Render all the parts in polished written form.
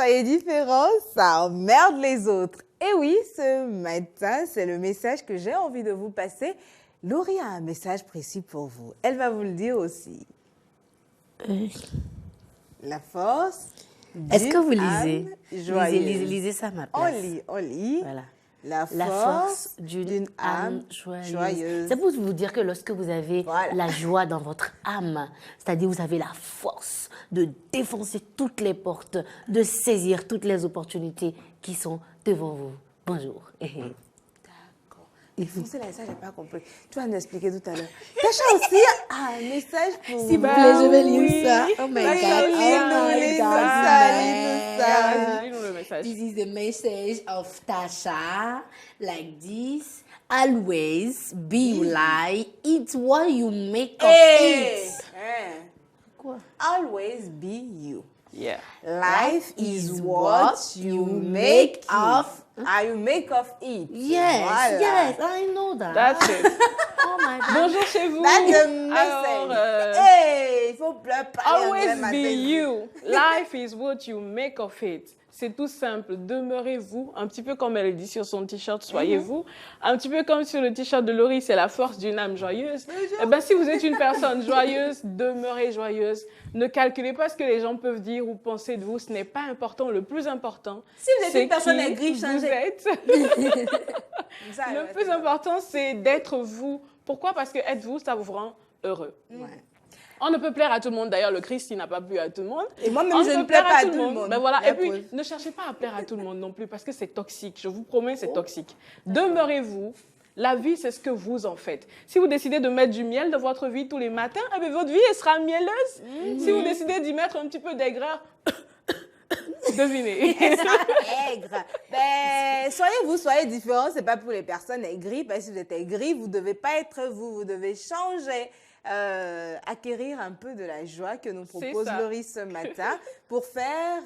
soyez différents, ça emmerde les autres. Et oui, ce matin, c'est le message que j'ai envie de vous passer. Laurie a un message précis pour vous. Elle va vous le dire aussi. La force. Est-ce que vous lisez? Lisez ça à ma place. On lit. Voilà. La force d'une âme joyeuse. C'est C'est pour vous dire que lorsque vous avez la joie dans votre âme, c'est-à-dire vous avez la force de défoncer toutes les portes, de saisir toutes les opportunités qui sont devant vous. Bonjour. D'accord. Défoncer là, ça, j'ai pas compris. Tu vas nous expliquer tout à l'heure. Tasha aussi a un message pour vous. S'il vous plaît, je vais lire ça. Oh my God. Lis-nous le message. This is the message of Tasha. Like this. Always be like eat what you make of it. Quoi? Always be you. Yeah. Life is what you make of. You make of it. Yes, Voilà. yes, I know that. That's it. Oh my God. Bonjour chez vous. That's the message. Alors, Hey, il faut parler always anglais, be matin. you. Life is what you make of it. C'est tout simple. Demeurez-vous. Un petit peu comme elle dit sur son t-shirt, soyez-vous. Un petit peu comme sur le t-shirt de Laurie, c'est la force d'une âme joyeuse. Eh ben, si vous êtes une personne joyeuse, demeurez joyeuse. Ne calculez pas ce que les gens peuvent dire ou penser de vous. Ce n'est pas important. Le plus important, Si vous êtes c'est une personne qui aigrie, vous changez. êtes. Ça, Le plus important, c'est d'être vous. Pourquoi? Parce que être vous, ça vous rend heureux. On ne peut plaire à tout le monde. D'ailleurs, le Christ, il n'a pas plu à tout le monde. Et moi-même, On je peut ne plais plaire pas à tout le monde. Ben voilà. La Et puis, preuve. ne cherchez pas à plaire à tout le monde non plus parce que c'est toxique. Je vous promets, c'est toxique. Demeurez-vous. La vie, c'est ce que vous en faites. Si vous décidez de mettre du miel dans votre vie tous les matins, eh bien, votre vie elle sera mielleuse. Si vous décidez d'y mettre un petit peu d'aigreur, devinez. Aigre. Ben, soyez différents. C'est pas pour les personnes aigries. Parce que si vous êtes aigri, vous devez pas être vous. Vous devez changer. Acquérir un peu de la joie que nous propose ça. Laurie ce matin pour faire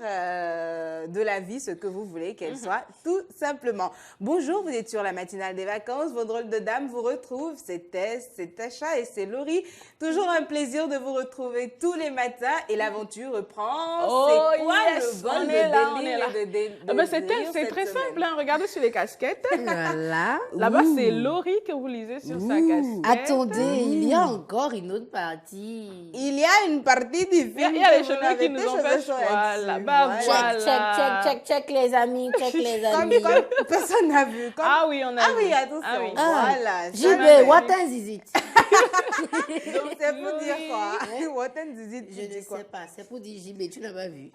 de la vie ce que vous voulez qu'elle soit, tout simplement. Bonjour, vous êtes sur la matinale des vacances. Vos drôles de dames vous retrouvent. C'est Tess, c'est Tasha et c'est Laurie. Toujours un plaisir de vous retrouver tous les matins et l'aventure reprend. Oh, c'est quoi yes, le vol on de est là, on délire est là. et de Ah ben, c'est délire c'est cette très semaine? simple. Hein. Regardez sur les casquettes. Voilà. Là-bas, c'est Laurie que vous lisez sur sa casquette. Attendez, il y a encore une autre partie. Il y a une partie du film. Il y a les que vous cheveux n'avez qui nous tes ont cheveux fait sont voilà, là-dessus. bah Voilà. Check les amis, check les Comme amis. personne n'a vu. Comme... Ah oui, on a Ah oui, vu. attention. Ah oui. Voilà. JB, what time is it? Donc, c'est pour dire quoi? What time is it? Je ne sais pas, c'est pour dire JB, tu n'as pas vu.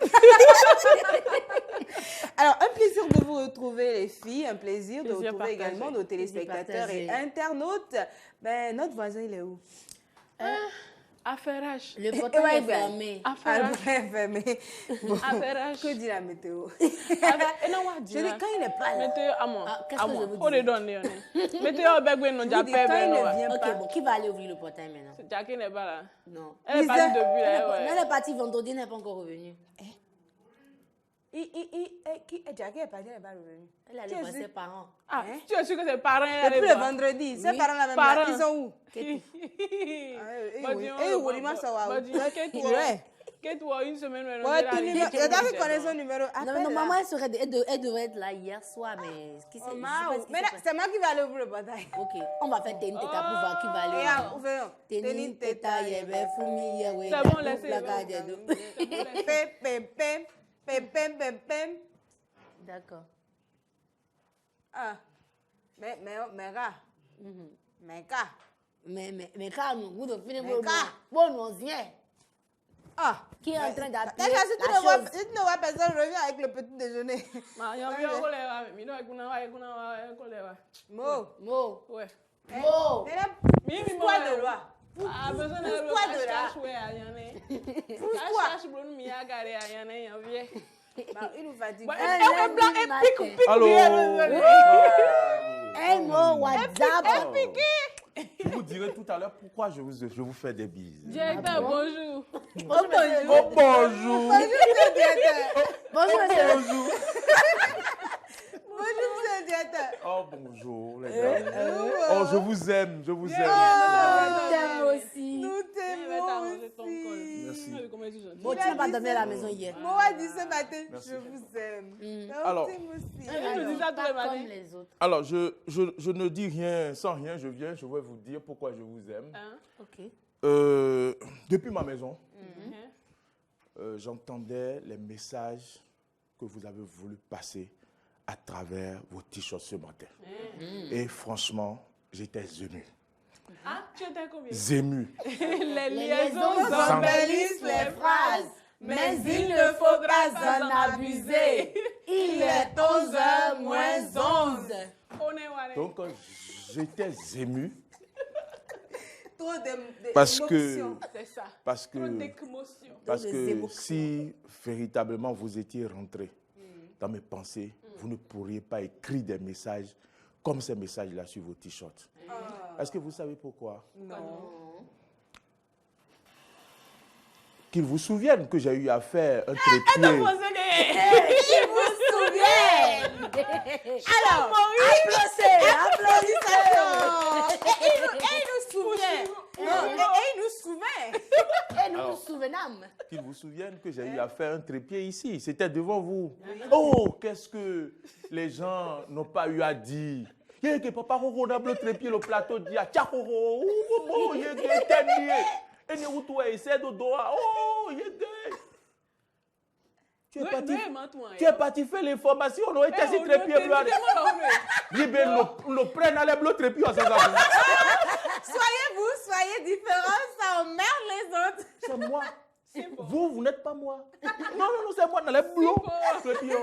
Alors, un plaisir de vous retrouver, les filles. Un plaisir de Plaisir retrouver partagé. également nos téléspectateurs et internautes. Ben, notre voisin, il est où? Affairage. Le portail Ouais, est ben. fermé. Affairage. Mais bon, Affairage. que dit la météo? Et non, on Je dis, quand il n'est pas là. Météo, à moi. Ah, qu'est-ce que je vous On dis? est donné, on est. Météo, ben, non, Je j'ai dis, quand il ne vient Ok, pas. bon, qui va aller ouvrir le portail maintenant? Jackie n'est pas là. Non. Elle est partie depuis là, Elle ouais. est partie vendredi, elle n'est pas encore revenue. Jackie est parti, elle n'est pas revenue. Elle allait Tu es voir sûr? ses parents. Ah, tu es sûr que ses parents Depuis le vendredi, ses Oui. parents-là même Parents. là, ils sont où? Que toi, une semaine, Ouais, ton numéro. Je t'avais connais son numéro. Non, Appelle mais normalement, là. elle devrait être là hier soir, mais ce qui s'est Oh, je sais Mao. pas ce qui Mais s'est là, passé. c'est moi qui vais aller ouvrir le portail. Ok, on va faire Teni Teta pour voir qui va aller. Et ah, ouvrons. Teni Teta, yebe, fumi, yewe, C'est bon, la laissez. placa de dos. Pem, pem, pem. Pem, pem, pem, pem. D'accord. Ah. Mais, gars. Mais, gars. Mais quand nous, vous devez Mais quand? bon, on vient. Ah. Qui est en train d'appuyer Déjà, si tu la ne vois, chose. si tu ne vois personne, reviens avec le petit déjeuner. Mo. Mo, Mais Mo. là, pousse-toi de là. Ah, besoin de Pousse-toi de là. Bah, il nous fatigue. Allô? Hey Mo, WhatsApp. Je vous dirai tout à l'heure pourquoi je vous fais des bises. Directeur, bonjour. Bonjour, monsieur. Oh, bonjour. Bonjour, monsieur. Bonjour. Bonjour, monsieur le directeur. Oh, bonjour, les gars. Oh, je vous aime, je vous aime. Je t'aime aussi. Nous t'aimons aussi. Merci. Bon, tu n'as pas dormi à la maison hier. Moi, a dit ce matin, je vous aime. Alors, Je dis ça tous les matins. Comme les autres. Alors, je ne dis rien sans rien. Je vais vous dire pourquoi je vous aime. Hein? Ok. Depuis ma maison, j'entendais les messages que vous avez voulu passer à travers vos t-shirts ce matin. Et franchement, j'étais ému. Ah, tu étais combien? Ému. Les liaisons embellissent les phrases, mais il ne faut pas en abuser. Il est 11h moins 11. On est voilà. Donc, j'étais ému Trop parce que, d'émotions. C'est ça. parce Trop que, d'émotions. parce que si véritablement vous étiez rentré dans mes pensées, vous ne pourriez pas écrire des messages comme ces messages-là sur vos t-shirts. Est-ce que vous savez pourquoi? Non. Qu'ils vous souviennent que j'ai eu à faire un trépied. Il vous souvient. Alors, applaudissez. Il nous souvient. Il nous souvient. Et nous nous souvenons. Qu'ils vous souviennent que j'ai eu à faire un trépied ici. C'était devant vous. Oh, qu'est-ce que les gens n'ont pas eu à dire. Il y a que papa on a le trépied, le plateau dit ah tiens oh il y a que tenir. Et nous tout essaie de doigt. Oh, il y a que tu es parti faire l'information, on a été si trépied blanc. Le prenne à la bleu trépied à ça. Soyez différents, ça emmerde les autres. C'est moi. Vous n'êtes pas moi. Non, c'est moi dans les bleus. Trépied.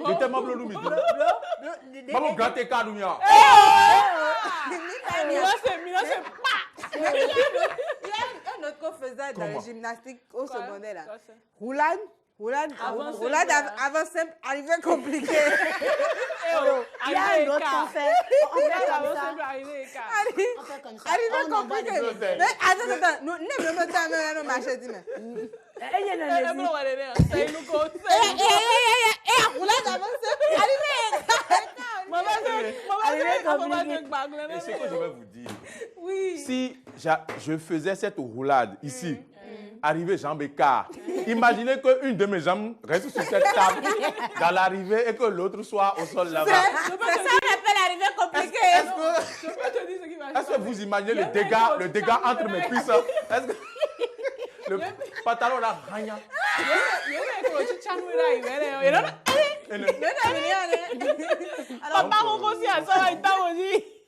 J'étais ma bleu nous. Maman grand écart nous. Il y a un autre qu'on faisait dans le gymnastique au secondaire. Là. Roulade avant simple, arrivé compliqué. Il y a un autre qu'on fait. On fait comme ça. On fait comme ça. Arrivé compliqué. Attends. Nous n'aimons pas le marché. Roulade avant simple, arrivé. Et ce que je vais vous dire, Oui. si je faisais cette roulade ici, arrivé jambes écart, imaginez qu'une de mes jambes reste sur cette table dans l'arrivée et que l'autre soit au sol là-bas. C'est ça qu'on appelle arrivée compliquée. Je peux te dire ce qui va Est-ce que vous imaginez le dégât entre mes cuisses? Est-ce que le pantalon là, rien.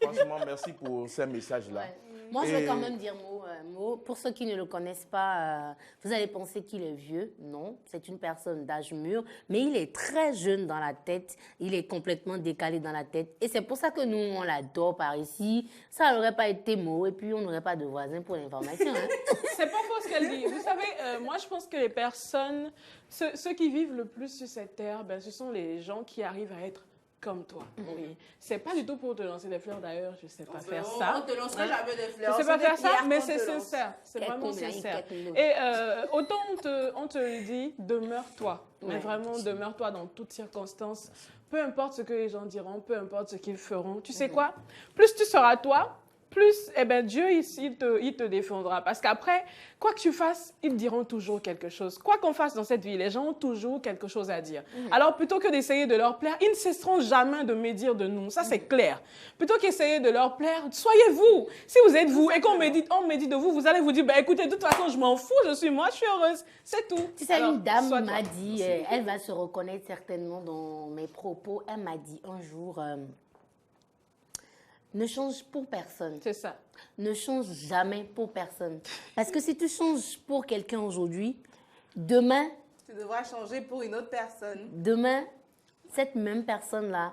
Franchement, merci pour ces messages-là. Ouais. Moi, je vais quand même dire Mo. Pour ceux qui ne le connaissent pas, vous allez penser qu'il est vieux. Non, c'est une personne d'âge mûr, mais il est très jeune dans la tête. Il est complètement décalé dans la tête. Et c'est pour ça que nous, on l'adore par ici. Ça n'aurait pas été Mo, et puis on n'aurait pas de voisins pour l'information. Hein. C'est pas faux ce qu'elle dit. Vous savez, moi, je pense que les personnes, ceux qui vivent le plus sur cette terre, ben, ce sont les gens qui arrivent à être comme toi. Oui. C'est pas du tout pour te lancer des fleurs d'ailleurs, je sais pas faire ça. On te lancerait jamais des fleurs. Je sais pas faire ça, mais c'est sincère. C'est vraiment sincère. Et autant on te le dit, demeure-toi. Mais vraiment, demeure-toi dans toutes circonstances. Peu importe ce que les gens diront, peu importe ce qu'ils feront. Tu sais quoi? Plus tu seras toi, plus Dieu ici il te défendra. Parce qu'après, quoi que tu fasses, ils te diront toujours quelque chose. Quoi qu'on fasse dans cette vie, les gens ont toujours quelque chose à dire. Alors plutôt que d'essayer de leur plaire, ils ne cesseront jamais de médire de nous. Ça, c'est clair. Plutôt qu'essayer de leur plaire, soyez vous. Si vous êtes vous et qu'on médite de vous, vous allez vous dire, écoutez, de toute façon, je m'en fous, je suis moi, je suis heureuse. C'est tout. Tu sais, une dame m'a dit, elle va se reconnaître certainement dans mes propos, elle m'a dit un jour... ne change pour personne. C'est ça. Ne change jamais pour personne. Parce que si tu changes pour quelqu'un aujourd'hui, demain... Tu devras changer pour une autre personne. Demain, cette même personne-là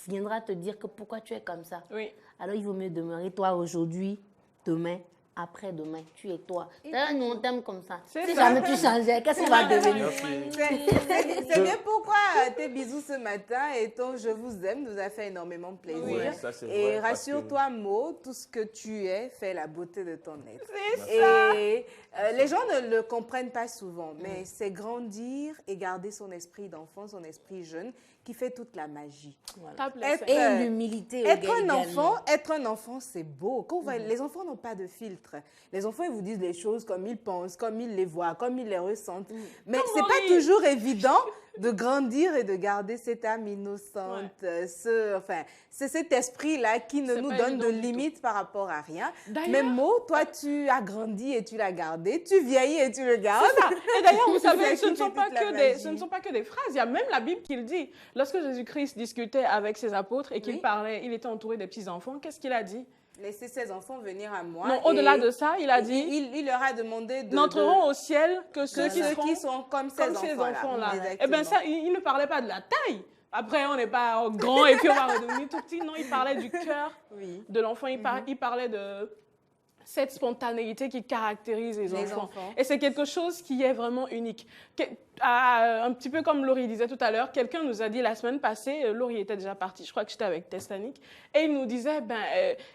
viendra te dire que pourquoi tu es comme ça. Oui. Alors, il vaut mieux demeurer toi aujourd'hui, demain, après-demain. Tu es toi. D'ailleurs, nous, on t'aime comme ça. Si jamais tu changeais, qu'est-ce qu'on va devenir? C'est bien pourquoi tes bisous ce matin et ton je vous aime nous a fait énormément plaisir. Oui, ça, c'est et vrai, rassure-toi, Mo, tout ce que tu es fait la beauté de ton être. C'est ça. Et les gens ne le comprennent pas souvent, mais c'est grandir et garder son esprit d'enfant, son esprit jeune, qui fait toute la magie. Et l'humilité. Être un enfant, c'est beau. Quand les enfants n'ont pas de filtre. Les enfants, ils vous disent les choses comme ils pensent, comme ils les voient, comme ils les ressentent. Mais c'est pas toujours évident de grandir et de garder cette âme innocente, c'est cet esprit-là qui ne nous donne de limites par rapport à rien. Mais Mo, toi, tu as grandi et tu l'as gardé, tu vieillis et tu le gardes. C'est ça. Et d'ailleurs, vous savez, ce ne sont pas que des phrases, il y a même la Bible qui le dit. Lorsque Jésus-Christ discutait avec ses apôtres et qu'il parlait, il était entouré des petits-enfants, qu'est-ce qu'il a dit? Laissez ces enfants venir à moi. Non, au-delà de ça, il a dit... Il leur a demandé de... N'entreront au ciel que ceux qui sont comme ces enfants-là. Eh bien ça, il ne parlait pas de la taille. Après, on n'est pas grand et puis on va redevenir tout petit. Non, il parlait du cœur de l'enfant. Il parlait de cette spontanéité qui caractérise les enfants. Et c'est quelque chose qui est vraiment unique. Un petit peu comme Laurie disait tout à l'heure, quelqu'un nous a dit la semaine passée, Laurie était déjà partie, je crois que j'étais avec Testanic, et il nous disait,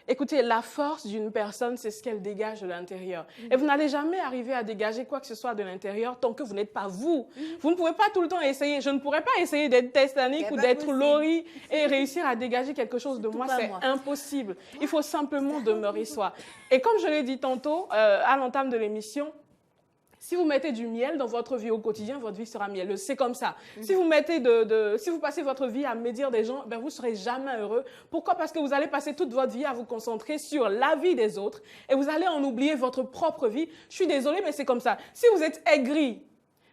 écoutez, la force d'une personne, c'est ce qu'elle dégage de l'intérieur. Et vous n'allez jamais arriver à dégager quoi que ce soit de l'intérieur tant que vous n'êtes pas vous. Vous ne pouvez pas tout le temps essayer. Je ne pourrais pas essayer d'être Testanic ou d'être Laurie et réussir à dégager quelque chose de moi. C'est impossible. Il faut simplement demeurer soi. Et comme je l'ai dit tantôt, à l'entame de l'émission, si vous mettez du miel dans votre vie au quotidien, votre vie sera mielleuse. C'est comme ça. Si vous mettez si vous passez votre vie à médire des gens, vous ne serez jamais heureux. Pourquoi? Parce que vous allez passer toute votre vie à vous concentrer sur la vie des autres et vous allez en oublier votre propre vie. Je suis désolée, mais c'est comme ça. Si vous êtes aigri,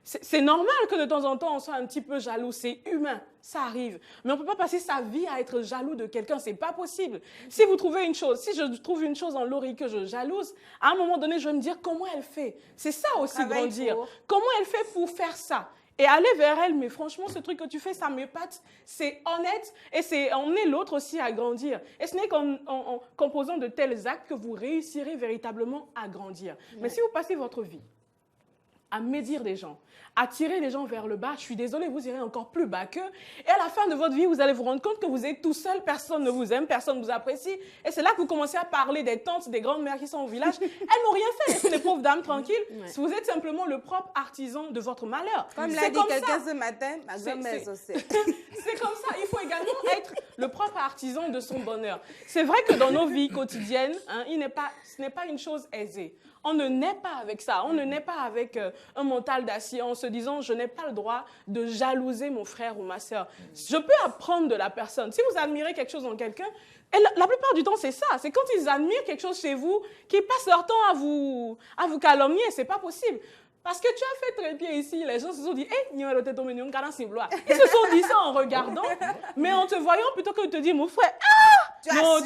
c'est normal que de temps en temps, on soit un petit peu jaloux. C'est humain. Ça arrive. Mais on ne peut pas passer sa vie à être jaloux de quelqu'un. Ce n'est pas possible. Si vous trouvez une chose, si je trouve une chose en Laurie que je jalouse, à un moment donné, je vais me dire comment elle fait. C'est ça aussi grandir. Comment elle fait pour faire ça? Et aller vers elle, mais franchement, ce truc que tu fais, ça m'épate. C'est honnête et c'est emmener l'autre aussi à grandir. Et ce n'est qu'en posant de tels actes que vous réussirez véritablement à grandir. Mais si vous passez votre vie à médire des gens, à tirer les gens vers le bas, je suis désolée, vous irez encore plus bas qu'eux. Et à la fin de votre vie, vous allez vous rendre compte que vous êtes tout seul, personne ne vous aime, personne ne vous apprécie. Et c'est là que vous commencez à parler des tantes, des grandes-mères qui sont au village. Elles n'ont rien fait, elles sont des pauvres dames tranquilles. Vous êtes simplement le propre artisan de votre malheur. Comme l'a dit quelqu'un ce matin, ma grand-mère aussi. C'est comme ça, il faut également être le propre artisan de son bonheur. C'est vrai que dans nos vies quotidiennes, ce n'est pas une chose aisée. On ne naît pas avec ça, on ne naît pas avec un mental d'acier en se disant « je n'ai pas le droit de jalouser mon frère ou ma sœur ». Je peux apprendre de la personne. Si vous admirez quelque chose en quelqu'un, et la plupart du temps c'est ça, c'est quand ils admirent quelque chose chez vous, qu'ils passent leur temps à vous calomnier, c'est pas possible. Parce que tu as fait trépied ici, les gens se sont dit, ils se sont dit ça en regardant, mais en te voyant, plutôt que de te dire, mon frère, tu es fort.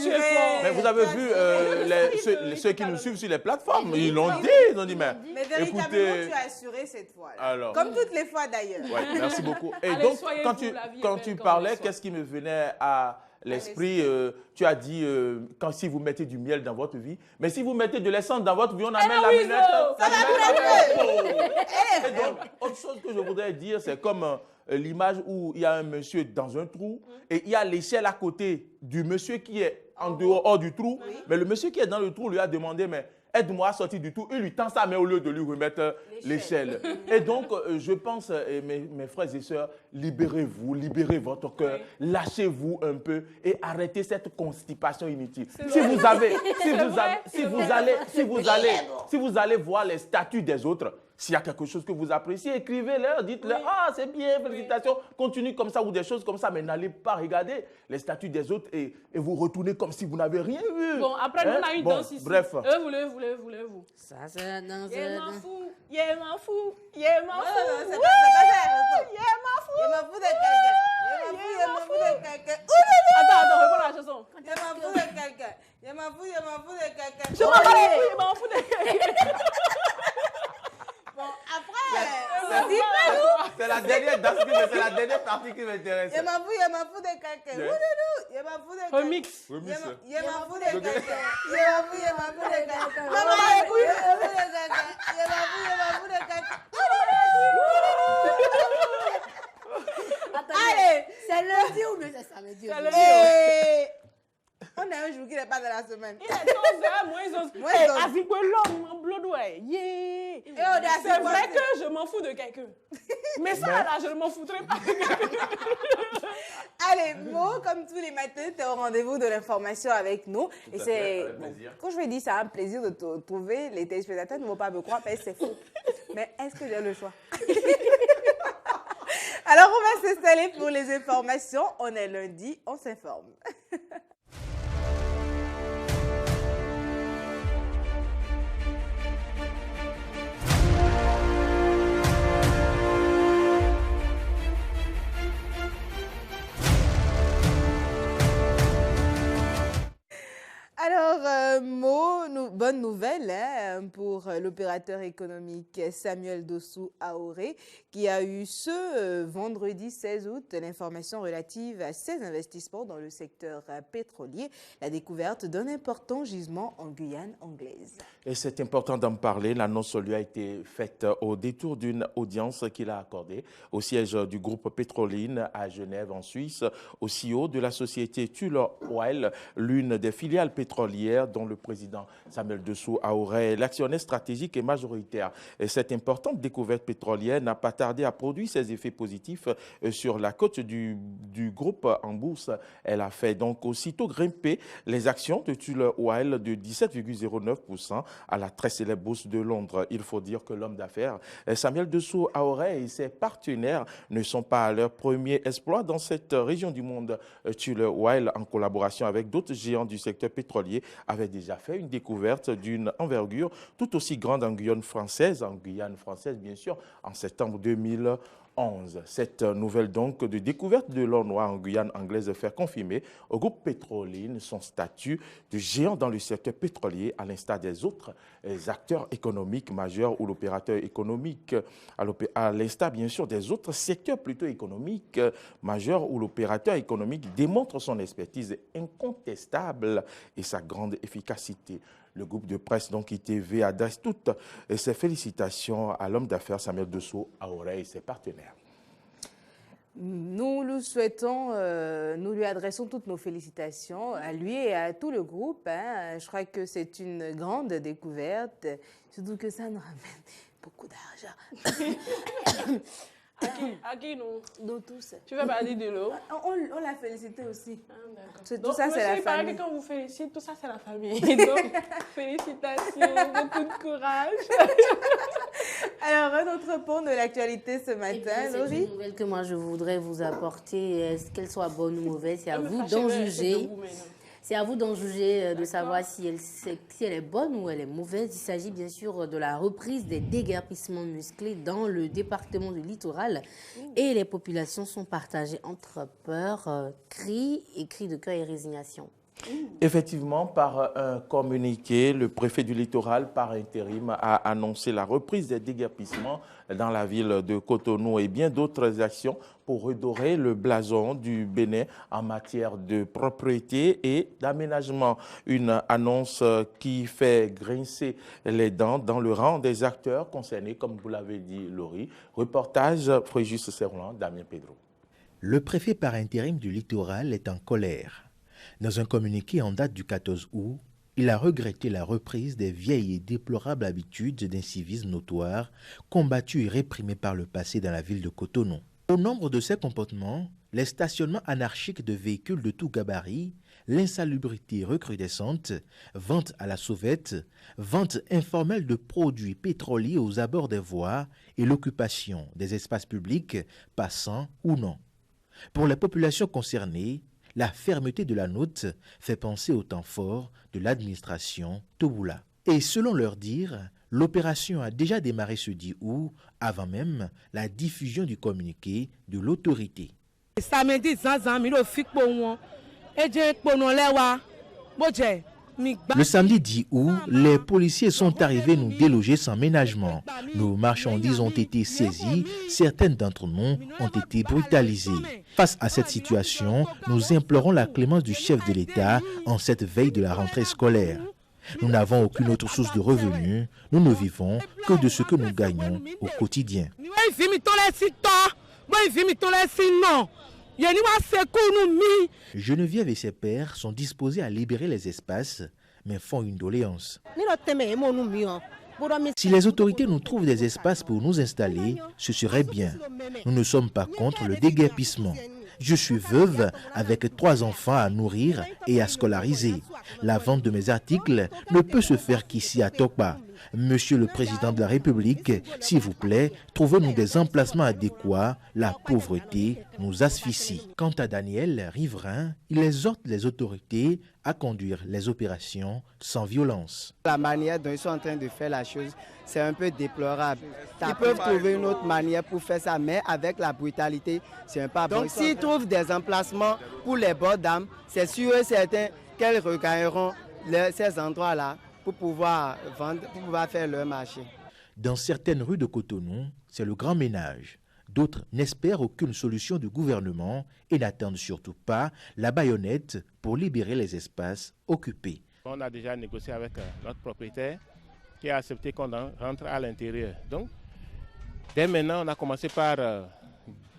Mais vous avez vu ceux qui nous suivent sur les plateformes, ils l'ont dit, mais véritablement, écoutez, tu as assuré cette fois. Alors, comme toutes les fois d'ailleurs. Ouais, merci beaucoup. Et allez, donc, quand tu parlais, qu'est-ce qui me venait à l'esprit, tu as dit, si vous mettez du miel dans votre vie, mais si vous mettez de l'essence dans votre vie, on amène la minette. Et donc, autre chose que je voudrais dire, c'est comme l'image où il y a un monsieur dans un trou et il y a l'échelle à côté du monsieur qui est en dehors du trou, mais le monsieur qui est dans le trou lui a demandé, mais aide-moi à sortir du trou. Il lui tend sa main au lieu de lui remettre l'échelle. Et donc, je pense, mes frères et sœurs, libérez-vous, libérez votre cœur, lâchez-vous un peu et arrêtez cette constipation inutile. Si vous allez voir les statuts des autres, s'il y a quelque chose que vous appréciez, écrivez-leur, dites-leur, c'est bien, félicitations, continue comme ça ou des choses comme ça, mais n'allez pas regarder les statuts des autres et vous retournez comme si vous n'avez rien vu. Bon, après, nous, on a une danse ici. Bref. Voulez-vous. Ça, c'est la danse. M'en fou. Non, c'est pas ça. M'en fou de quelqu'un. Attends, reprends la chanson. M'en fou de quelqu'un. M'en fou de quelqu'un. Je m'en fous de quelqu'un. Bon, après, c'est la dernière danse, c'est la dernière partie qui m'intéresse. Je m'en fous de quelqu'un. Je m'en fous de quelqu'un. Remix. Je m'en fous de quelqu'un. Je m'en fous de quelqu'un. Maman, écoute, je m'en fous de quelqu'un. Je m'en fous de quelqu'un. Allez. lundi ou bien c'est samedi? On a un jour qui n'est pas dans la semaine. Il est 11h, moins 11h. Avec l'homme en bloodway. Yeah. C'est vrai que je m'en fous de quelqu'un. Mais ça, là, je ne m'en foutrais pas. Allez, Mo, comme tous les matins, tu es au rendez-vous de l'information avec nous. Et c'est. Quand je vais dire, c'est un plaisir de te trouver. Les téléspectateurs ne vont pas me croire, parce que c'est faux. Mais est-ce que j'ai le choix? Alors, on va s'installer pour les informations. On est lundi, on s'informe. Alors, Mo, bonne nouvelle pour l'opérateur économique Samuel Dossou Aoré qui a eu ce vendredi 16 août l'information relative à ses investissements dans le secteur pétrolier, la découverte d'un important gisement en Guyane anglaise. Et c'est important d'en parler. L'annonce lui a été faite au détour d'une audience qu'il a accordée au siège du groupe Pétroline à Genève en Suisse, au CEO de la société Tullow Oil, l'une des filiales pétrolières dont le président Samuel Dossou Aoré est l'actionnaire stratégique et majoritaire. Et cette importante découverte pétrolière n'a pas tardé à produire ses effets positifs sur la cote du groupe en bourse. Elle a fait donc aussitôt grimper les actions de Tullow Oil de 17,09% à la très célèbre bourse de Londres. Il faut dire que l'homme d'affaires Samuel Dossou Aoré et ses partenaires ne sont pas à leur premier exploit dans cette région du monde. Tullow Oil, en collaboration avec d'autres géants du secteur pétrolier, avait déjà fait une découverte d'une envergure tout aussi grande en Guyane française, bien sûr, en septembre 2011. Cette nouvelle donc de découverte de l'or noir en Guyane anglaise fait confirmer au groupe Pétroline son statut de géant dans le secteur pétrolier à l'instar des autres acteurs économiques majeurs ou l'opérateur économique, à l'instar bien sûr des autres secteurs plutôt économiques majeurs où l'opérateur économique démontre son expertise incontestable et sa grande efficacité. Le groupe de presse donc ITV adresse toutes ses félicitations à l'homme d'affaires Samuel Dossou Aoré et ses partenaires. Nous lui souhaitons, nous lui adressons toutes nos félicitations à lui et à tout le groupe. Je crois que c'est une grande découverte, surtout que ça nous ramène beaucoup d'argent. À qui nous? Nous tous. Tu veux parler de l'eau? On l'a félicité aussi. Tout ça, c'est la famille. Il paraît que quand vous félicitez, tout ça, c'est la famille. Donc, félicitations, beaucoup de courage. Alors, un autre point de l'actualité ce matin, Laurie. C'est une nouvelle que moi, je voudrais vous apporter. Qu'elle soit bonne ou mauvaise, c'est à vous d'en juger. C'est à vous d'en juger, de savoir si elle est bonne ou elle est mauvaise. Il s'agit bien sûr de la reprise des déguerpissements musclés dans le département du littoral. Et les populations sont partagées entre peur, cris de cœur et résignation. Effectivement, par un communiqué, le préfet du littoral, par intérim, a annoncé la reprise des déguerpissements dans la ville de Cotonou et bien d'autres actions pour redorer le blason du Bénin en matière de propriété et d'aménagement. Une annonce qui fait grincer les dents dans le rang des acteurs concernés, comme vous l'avez dit, Laurie. Reportage Fréjus Serlan, Damien Pedro. Le préfet par intérim du littoral est en colère. Dans un communiqué en date du 14 août, il a regretté la reprise des vieilles et déplorables habitudes d'incivisme notoire combattues et réprimées par le passé dans la ville de Cotonou. Au nombre de ces comportements, les stationnements anarchiques de véhicules de tout gabarit, l'insalubrité recrudescente, vente à la sauvette, vente informelle de produits pétroliers aux abords des voies et l'occupation des espaces publics, passants ou non. Pour les populations concernées, la fermeté de la note fait penser au temps fort de l'administration Toboula. Et selon leur dire, l'opération a déjà démarré ce 10 août, avant même la diffusion du communiqué de l'autorité. Le samedi 10 août, les policiers sont arrivés nous déloger sans ménagement. Nos marchandises ont été saisies, certaines d'entre nous ont été brutalisées. Face à cette situation, nous implorons la clémence du chef de l'État en cette veille de la rentrée scolaire. Nous n'avons aucune autre source de revenus, nous ne vivons que de ce que nous gagnons au quotidien. Geneviève et ses pairs sont disposés à libérer les espaces, mais font une doléance. Si les autorités nous trouvent des espaces pour nous installer, ce serait bien. Nous ne sommes pas contre le déguerpissement. Je suis veuve avec 3 enfants à nourrir et à scolariser. La vente de mes articles ne peut se faire qu'ici à Tokpa. Monsieur le Président de la République, s'il vous plaît, trouvez-nous des emplacements adéquats. La pauvreté nous asphyxie. Quant à Daniel Riverain, il exhorte les autorités à conduire les opérations sans violence. La manière dont ils sont en train de faire la chose, c'est un peu déplorable. Ils peuvent trouver une autre manière pour faire ça, mais avec la brutalité, c'est un pas bon. Donc s'ils trouvent des emplacements pour les bords d'âme, c'est sûr et certain qu'elles regagneront ces endroits-là pour pouvoir vendre, pour pouvoir faire leur marché. Dans certaines rues de Cotonou, c'est le grand ménage. D'autres n'espèrent aucune solution du gouvernement et n'attendent surtout pas la baïonnette pour libérer les espaces occupés. On a déjà négocié avec notre propriétaire qui a accepté qu'on rentre à l'intérieur. Donc, dès maintenant, on a commencé par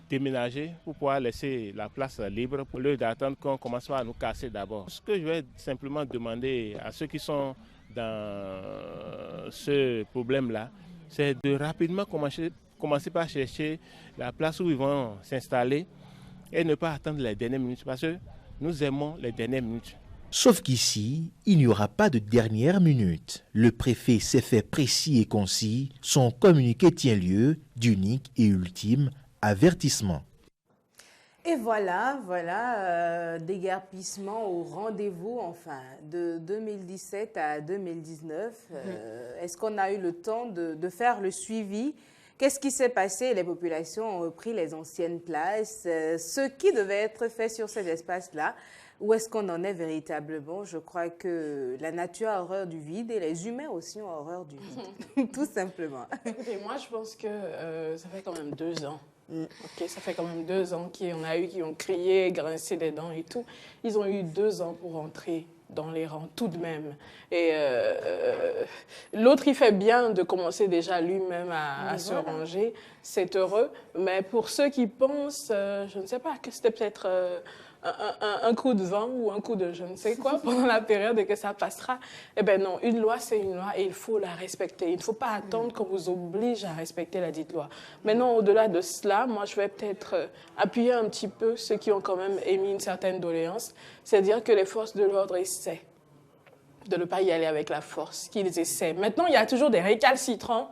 déménager pour pouvoir laisser la place libre au lieu d'attendre qu'on commence à nous casser d'abord. Ce que je vais simplement demander à ceux qui sont dans ce problème-là, c'est de rapidement commencer par chercher la place où ils vont s'installer et ne pas attendre les dernières minutes parce que nous aimons les dernières minutes. Sauf qu'ici, il n'y aura pas de dernière minute. Le préfet s'est fait précis et concis. Son communiqué tient lieu d'unique et ultime avertissement. Et voilà, déguerpissement au rendez-vous, enfin, de 2017 à 2019. Est-ce qu'on a eu le temps de faire le suivi? Qu'est-ce qui s'est passé? Les populations ont repris les anciennes places. Ce qui devait être fait sur ces espaces-là, où est-ce qu'on en est véritablement? Je crois que la nature a horreur du vide et les humains aussi ont horreur du vide, tout simplement. Écoutez, moi, je pense que ça fait quand même 2 ans. Ok, ça fait quand même 2 ans qu'on a eu qui ont crié, grincé des dents et tout. Ils ont eu 2 ans pour entrer dans les rangs tout de même. Et l'autre, il fait bien de commencer déjà lui-même à se ranger. C'est heureux. Mais pour ceux qui pensent, je ne sais pas, que c'était peut-être un coup de vent ou un coup de je ne sais quoi pendant la période et que ça passera. Eh bien non, une loi, c'est une loi et il faut la respecter. Il ne faut pas attendre qu'on vous oblige à respecter la dite loi. Maintenant, au-delà de cela, moi, je vais peut-être appuyer un petit peu ceux qui ont quand même émis une certaine doléance. C'est-à-dire que les forces de l'ordre essaient de ne pas y aller avec la force, qu'ils essaient. Maintenant, il y a toujours des récalcitrants,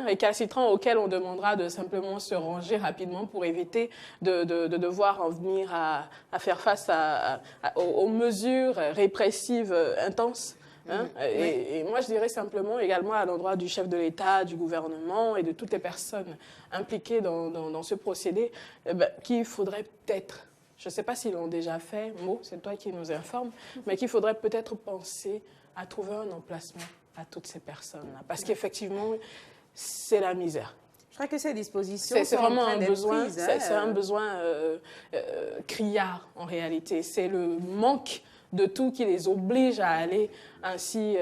récalcitrants auxquels on demandera de simplement se ranger rapidement pour éviter de devoir en venir à faire face aux mesures répressives intenses. Et moi, je dirais simplement également à l'endroit du chef de l'État, du gouvernement et de toutes les personnes impliquées dans ce procédé, qu'il faudrait peut-être, je ne sais pas s'ils l'ont déjà fait, Mo, c'est toi qui nous informe, mais qu'il faudrait peut-être penser à trouver un emplacement à toutes ces personnes-là. Parce qu'effectivement, c'est la misère. Je crois que ces dispositions c'est vraiment un besoin, prises, c'est un besoin criard en réalité. C'est le manque de tout qui les oblige à aller ainsi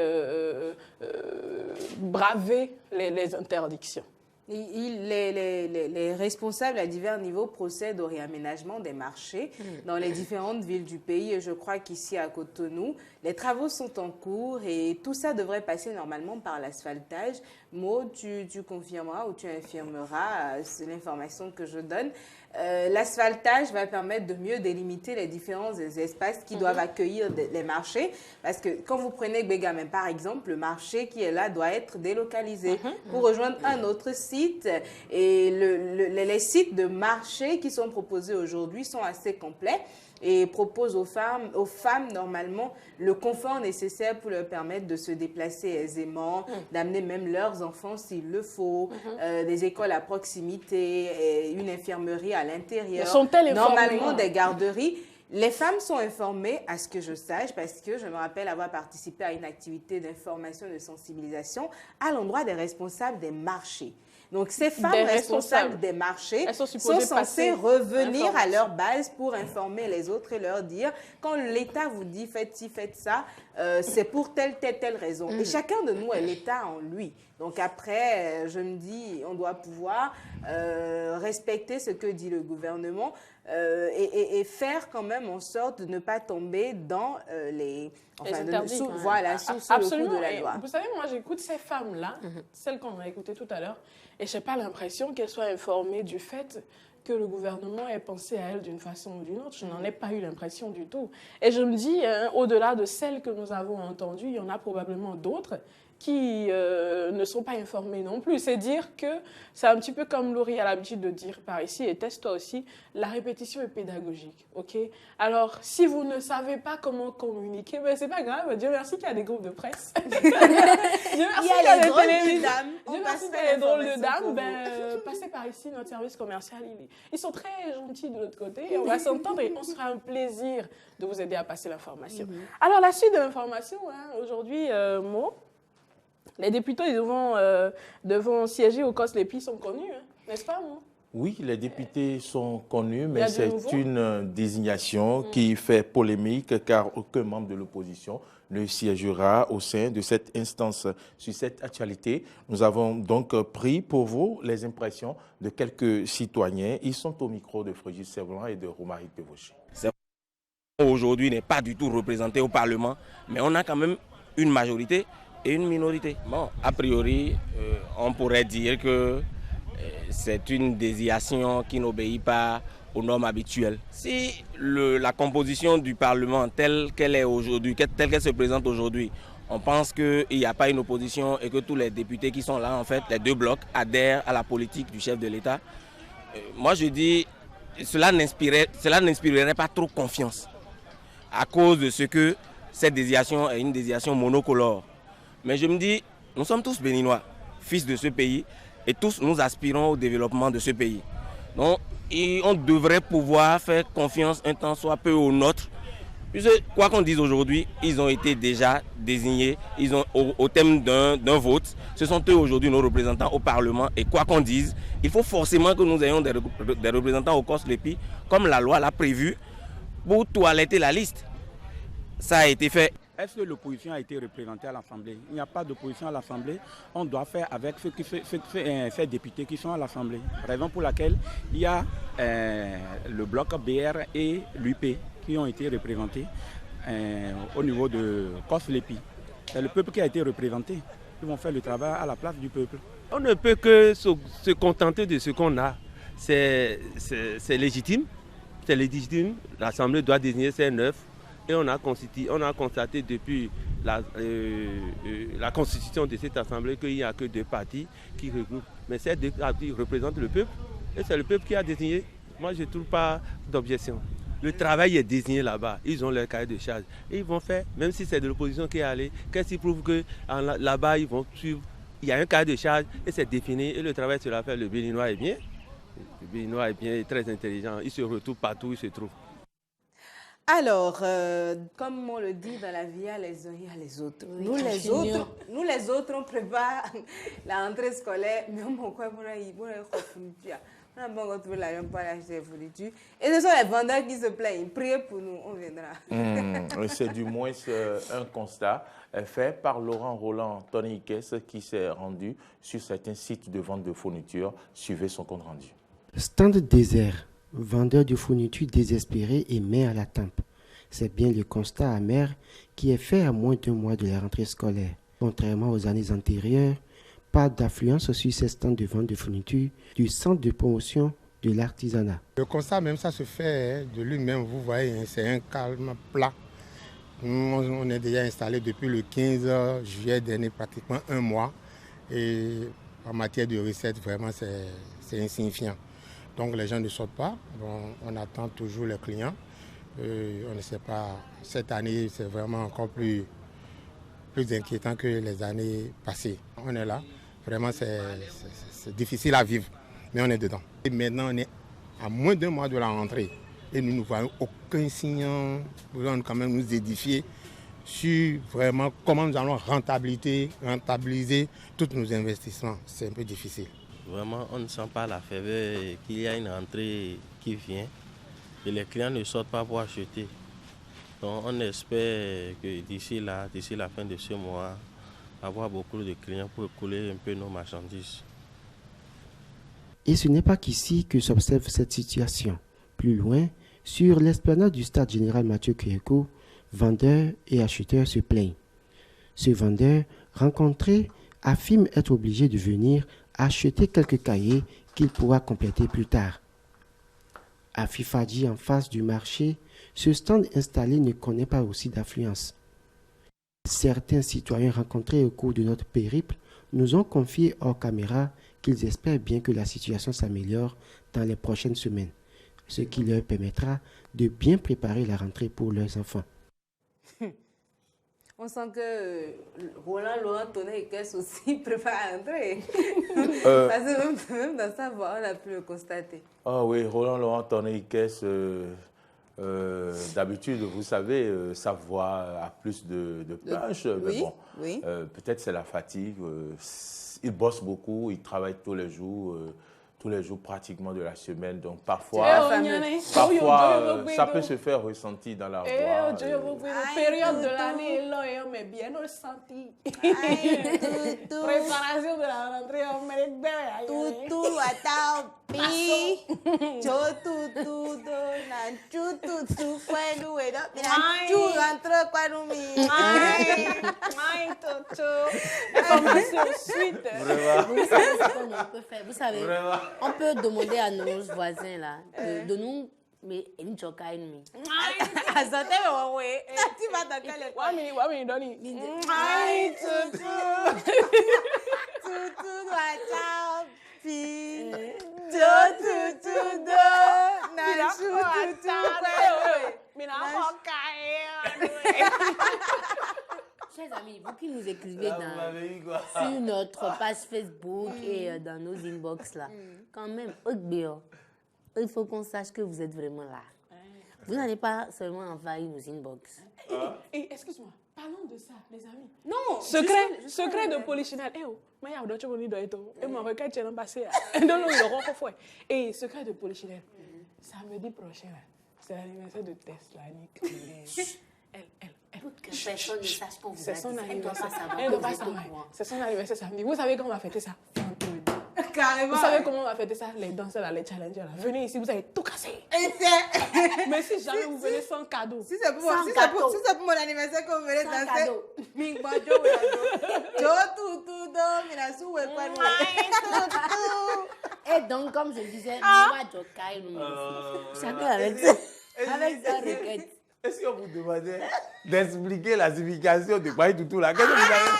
braver les interdictions. Les responsables à divers niveaux procèdent au réaménagement des marchés dans les différentes villes du pays. Et je crois qu'ici à Cotonou, les travaux sont en cours et tout ça devrait passer normalement par l'asphaltage. Maud, tu confirmeras ou tu infirmeras l'information que je donne. L'asphaltage va permettre de mieux délimiter les différents espaces qui doivent accueillir les marchés. Parce que quand vous prenez Bégamin, par exemple, le marché qui est là doit être délocalisé pour rejoindre un autre site. Et les sites de marché qui sont proposés aujourd'hui sont assez complets et proposent aux femmes normalement le confort nécessaire pour leur permettre de se déplacer aisément, d'amener même leurs enfants s'il le faut, des écoles à proximité, une infirmerie à l'intérieur, normalement des garderies. Les femmes sont informées, à ce que je sache, parce que je me rappelle avoir participé à une activité d'information et de sensibilisation à l'endroit des responsables des marchés. Donc, ces femmes responsables des marchés sont censées revenir à leur base pour informer les autres et leur dire, quand l'État vous dit faites ci, faites ça, c'est pour telle raison. Et chacun de nous a l'État en lui. Donc après, je me dis, on doit pouvoir respecter ce que dit le gouvernement et faire quand même en sorte de ne pas tomber dans les interdits, sous le coup de la loi. Vous savez, moi j'écoute ces femmes-là, celles qu'on a écoutées tout à l'heure, et je n'ai pas l'impression qu'elles soient informées du fait que le gouvernement ait pensé à elles d'une façon ou d'une autre. Je n'en ai pas eu l'impression du tout. Et je me dis, au-delà de celles que nous avons entendues, il y en a probablement d'autres qui ne sont pas informés non plus. C'est dire que c'est un petit peu comme Laurie a l'habitude de dire par ici, et Tess, toi aussi, la répétition est pédagogique. Okay? Alors, si vous ne savez pas comment communiquer, ben, c'est pas grave. Dieu merci qu'il y a des groupes de presse. Dieu merci qu'il y a des télévisions. Dieu merci qu'il y a des drôles de dames. Ben, passez par ici, notre service commercial. Ils sont très gentils de l'autre côté. Et on va s'entendre et on sera un plaisir de vous aider à passer l'information. Alors, la suite de l'information, aujourd'hui, Mo, les députés devant siéger au COSLEPI sont connus, n'est-ce pas, moi? Oui, les députés sont connus, mais c'est une désignation qui fait polémique car aucun membre de l'opposition ne siégera au sein de cette instance. Sur cette actualité, nous avons donc pris pour vous les impressions de quelques citoyens. Ils sont au micro de Frégis Seblan et de Romaric Devauché. Aujourd'hui n'est pas du tout représenté au Parlement, mais on a quand même une majorité et une minorité. Bon, a priori, on pourrait dire que c'est une désignation qui n'obéit pas aux normes habituelles. Si la composition du Parlement telle qu'elle est aujourd'hui, telle qu'elle se présente aujourd'hui, on pense qu'il n'y a pas une opposition et que tous les députés qui sont là, en fait, les deux blocs, adhèrent à la politique du chef de l'État. Moi, je dis, cela n'inspirerait pas trop confiance à cause de ce que cette désignation est une désignation monocolore. Mais je me dis, nous sommes tous béninois, fils de ce pays, et tous nous aspirons au développement de ce pays. Donc, on devrait pouvoir faire confiance un temps soit peu au nôtre. Puisque, quoi qu'on dise aujourd'hui, ils ont été déjà désignés, au thème d'un vote. Ce sont eux aujourd'hui nos représentants au Parlement. Et quoi qu'on dise, il faut forcément que nous ayons des représentants au COSLEPI, comme la loi l'a prévu, pour toiletter la liste. Ça a été fait. Est-ce que l'opposition a été représentée à l'Assemblée? Il n'y a pas d'opposition à l'Assemblée. On doit faire avec ces députés qui sont à l'Assemblée. Raison pour laquelle il y a le bloc BR et l'UP qui ont été représentés au niveau de COSLEPI. C'est le peuple qui a été représenté. Ils vont faire le travail à la place du peuple. On ne peut que se contenter de ce qu'on a. C'est légitime. C'est légitime. L'Assemblée doit désigner ses 9. Et on a constaté depuis la constitution de cette assemblée qu'il n'y a que 2 partis qui regroupent. Mais ces 2 partis représentent le peuple et c'est le peuple qui a désigné. Moi, je ne trouve pas d'objection. Le travail est désigné là-bas. Ils ont leur cahier de charge. Et ils vont faire, même si c'est de l'opposition qui est allée, qu'est-ce qui prouve que là-bas, ils vont suivre. Il y a un cahier de charge et c'est défini et le travail sera fait. Le Béninois est bien. Le Béninois est bien, il est très intelligent. Il se retrouve partout où il se trouve. Alors, comme on le dit dans la vie, il y a les uns, il y a les autres. Nous, les autres, on prépare la rentrée scolaire. Mais on va retrouver l'argent pour acheter les fournitures. Et ce sont les vendeurs qui se plaignent. Priez pour nous, on viendra. C'est du moins un constat fait par Laurent Roland Toniquès qui s'est rendu sur certains sites de vente de fournitures. Suivez son compte rendu. Stand désert. Vendeurs de fournitures désespérés et mains à la tempe. C'est bien le constat amer qui est fait à moins d'1 mois de la rentrée scolaire. Contrairement aux années antérieures, pas d'affluence sur ces stands de vente de fournitures du centre de promotion de l'artisanat. Le constat même, ça se fait de lui-même, vous voyez, c'est un calme plat. On est déjà installé depuis le 15 juillet dernier, pratiquement 1 mois. Et en matière de recettes, vraiment, c'est insignifiant. Donc les gens ne sortent pas, on attend toujours les clients. On ne sait pas, cette année c'est vraiment encore plus inquiétant que les années passées. On est là, vraiment c'est difficile à vivre, mais on est dedans. Et maintenant on est à moins d'1 mois de la rentrée et nous ne voyons aucun signe pour quand même nous édifier sur vraiment comment nous allons rentabiliser tous nos investissements. C'est un peu difficile. Vraiment, on ne sent pas la ferveur qu'il y a une rentrée qui vient et les clients ne sortent pas pour acheter. Donc on espère que d'ici la fin de ce mois, avoir beaucoup de clients pour écouler un peu nos marchandises. Et ce n'est pas qu'ici que s'observe cette situation. Plus loin, sur l'esplanade du stade général Mathieu Kyeko, vendeurs et acheteurs se plaignent. Ce vendeur, rencontré, affirme être obligé de venir acheter quelques cahiers qu'il pourra compléter plus tard. À Fifadji, en face du marché, ce stand installé ne connaît pas aussi d'affluence. Certains citoyens rencontrés au cours de notre périple nous ont confié hors caméra qu'ils espèrent bien que la situation s'améliore dans les prochaines semaines, ce qui leur permettra de bien préparer la rentrée pour leurs enfants. On sent que Roland Laurent Tonnerre-Ikes aussi prépare à entrer. Parce que même dans sa voix, on a pu le constater. Ah oui, Roland Laurent Tonnerre-Ikes, d'habitude, vous savez, sa voix a plus de punch. Oui, mais bon, oui. Peut-être c'est la fatigue. Il bosse beaucoup, il travaille tous les jours pratiquement de la semaine. Donc parfois, ça peut se faire ressentir dans la voix. Période de l'année, mais bien ressenti. Préparation de la rentrée, on mérite bien. Tutu, atapi, chotutu, nanchututu, kwenu, nanchu, rentre, kwanumi. Information suite. Vous savez ce qu'on peut faire. Vous savez, on peut demander à nos voisins là de nous. Mais il n'y a pas de mi. Azate wewe. Tu vas dans quel école? Wami doni. Tutu atapi, chotutu, nanchu, Chers amis, vous qui nous écrivez sur notre page Facebook et dans nos inbox là, quand même, il faut qu'on sache que vous êtes vraiment là. Vous n'allez pas seulement envahir nos inbox. Excuse-moi, parlons de ça, les amis. Non, secret de Polichinelle. Et secret de Polichinelle. Samedi prochain, c'est l'anniversaire de Tesla. Que personne ne sache qu'on vous a dit. Elle ne doit pas savoir. C'est son anniversaire samedi. Vous savez comment on va fêter ça? Carrément. Vous savez comment on va fêter ça? Les danseurs, les challengers. Venez ici, vous allez tout casser. Mais si jamais vous venez sans cadeau. Si c'est pour mon anniversaire que vous venez danser. Et donc, comme je disais, chacun avec sa requête. Est-ce qu'on vous demandait d'expliquer la signification de Baï Toutou là? Qu'est-ce que vous avez?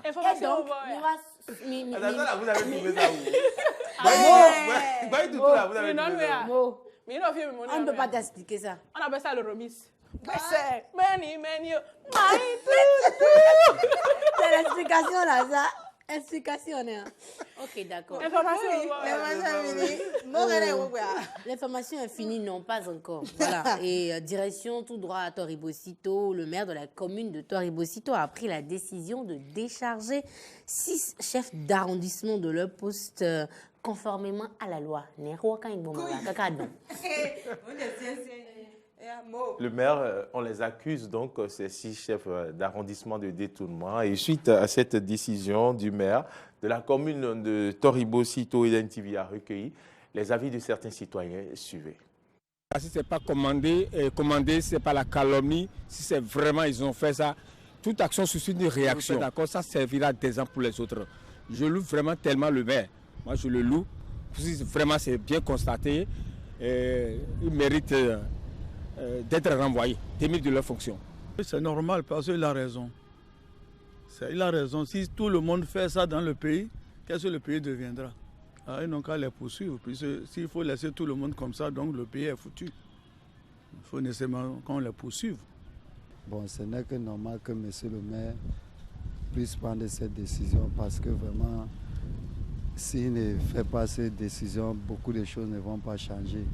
Information. Donc, vous avez trouvé ça où? Baï Toutou là, vous avez trouvé ça où? On ne peut pas t'expliquer ça. On appelle ça le remis. C'est l'explication là, ça. Explication. Ok, d'accord. L'information est finie, non, pas encore. Voilà. Et direction tout droit à Toribocito, le maire de la commune de Toribocito a pris la décision de décharger 6 chefs d'arrondissement de leur poste conformément à la loi. Le maire, on les accuse donc, ces 6 chefs d'arrondissement de détournement. Et suite à cette décision du maire de la commune de Toribocito et d'NTV a recueilli les avis de certains citoyens suivez. Si ce n'est pas commandé, ce n'est pas la calomnie, si c'est vraiment ils ont fait ça, toute action suscite une réaction. D'accord, ça servira d'exemple pour les autres. Je loue vraiment tellement le maire. Moi, je le loue. Vraiment, c'est bien constaté. Il mérite d'être renvoyés, démis de leur fonction. C'est normal parce qu'il a raison. Il a raison. Si tout le monde fait ça dans le pays, qu'est-ce que le pays deviendra? Ils n'ont qu'à les poursuivre. S'il faut laisser tout le monde comme ça, donc le pays est foutu. Il faut nécessairement qu'on les poursuive. Bon, ce n'est que normal que M. le maire puisse prendre cette décision parce que vraiment, s'il ne fait pas cette décision, beaucoup de choses ne vont pas changer.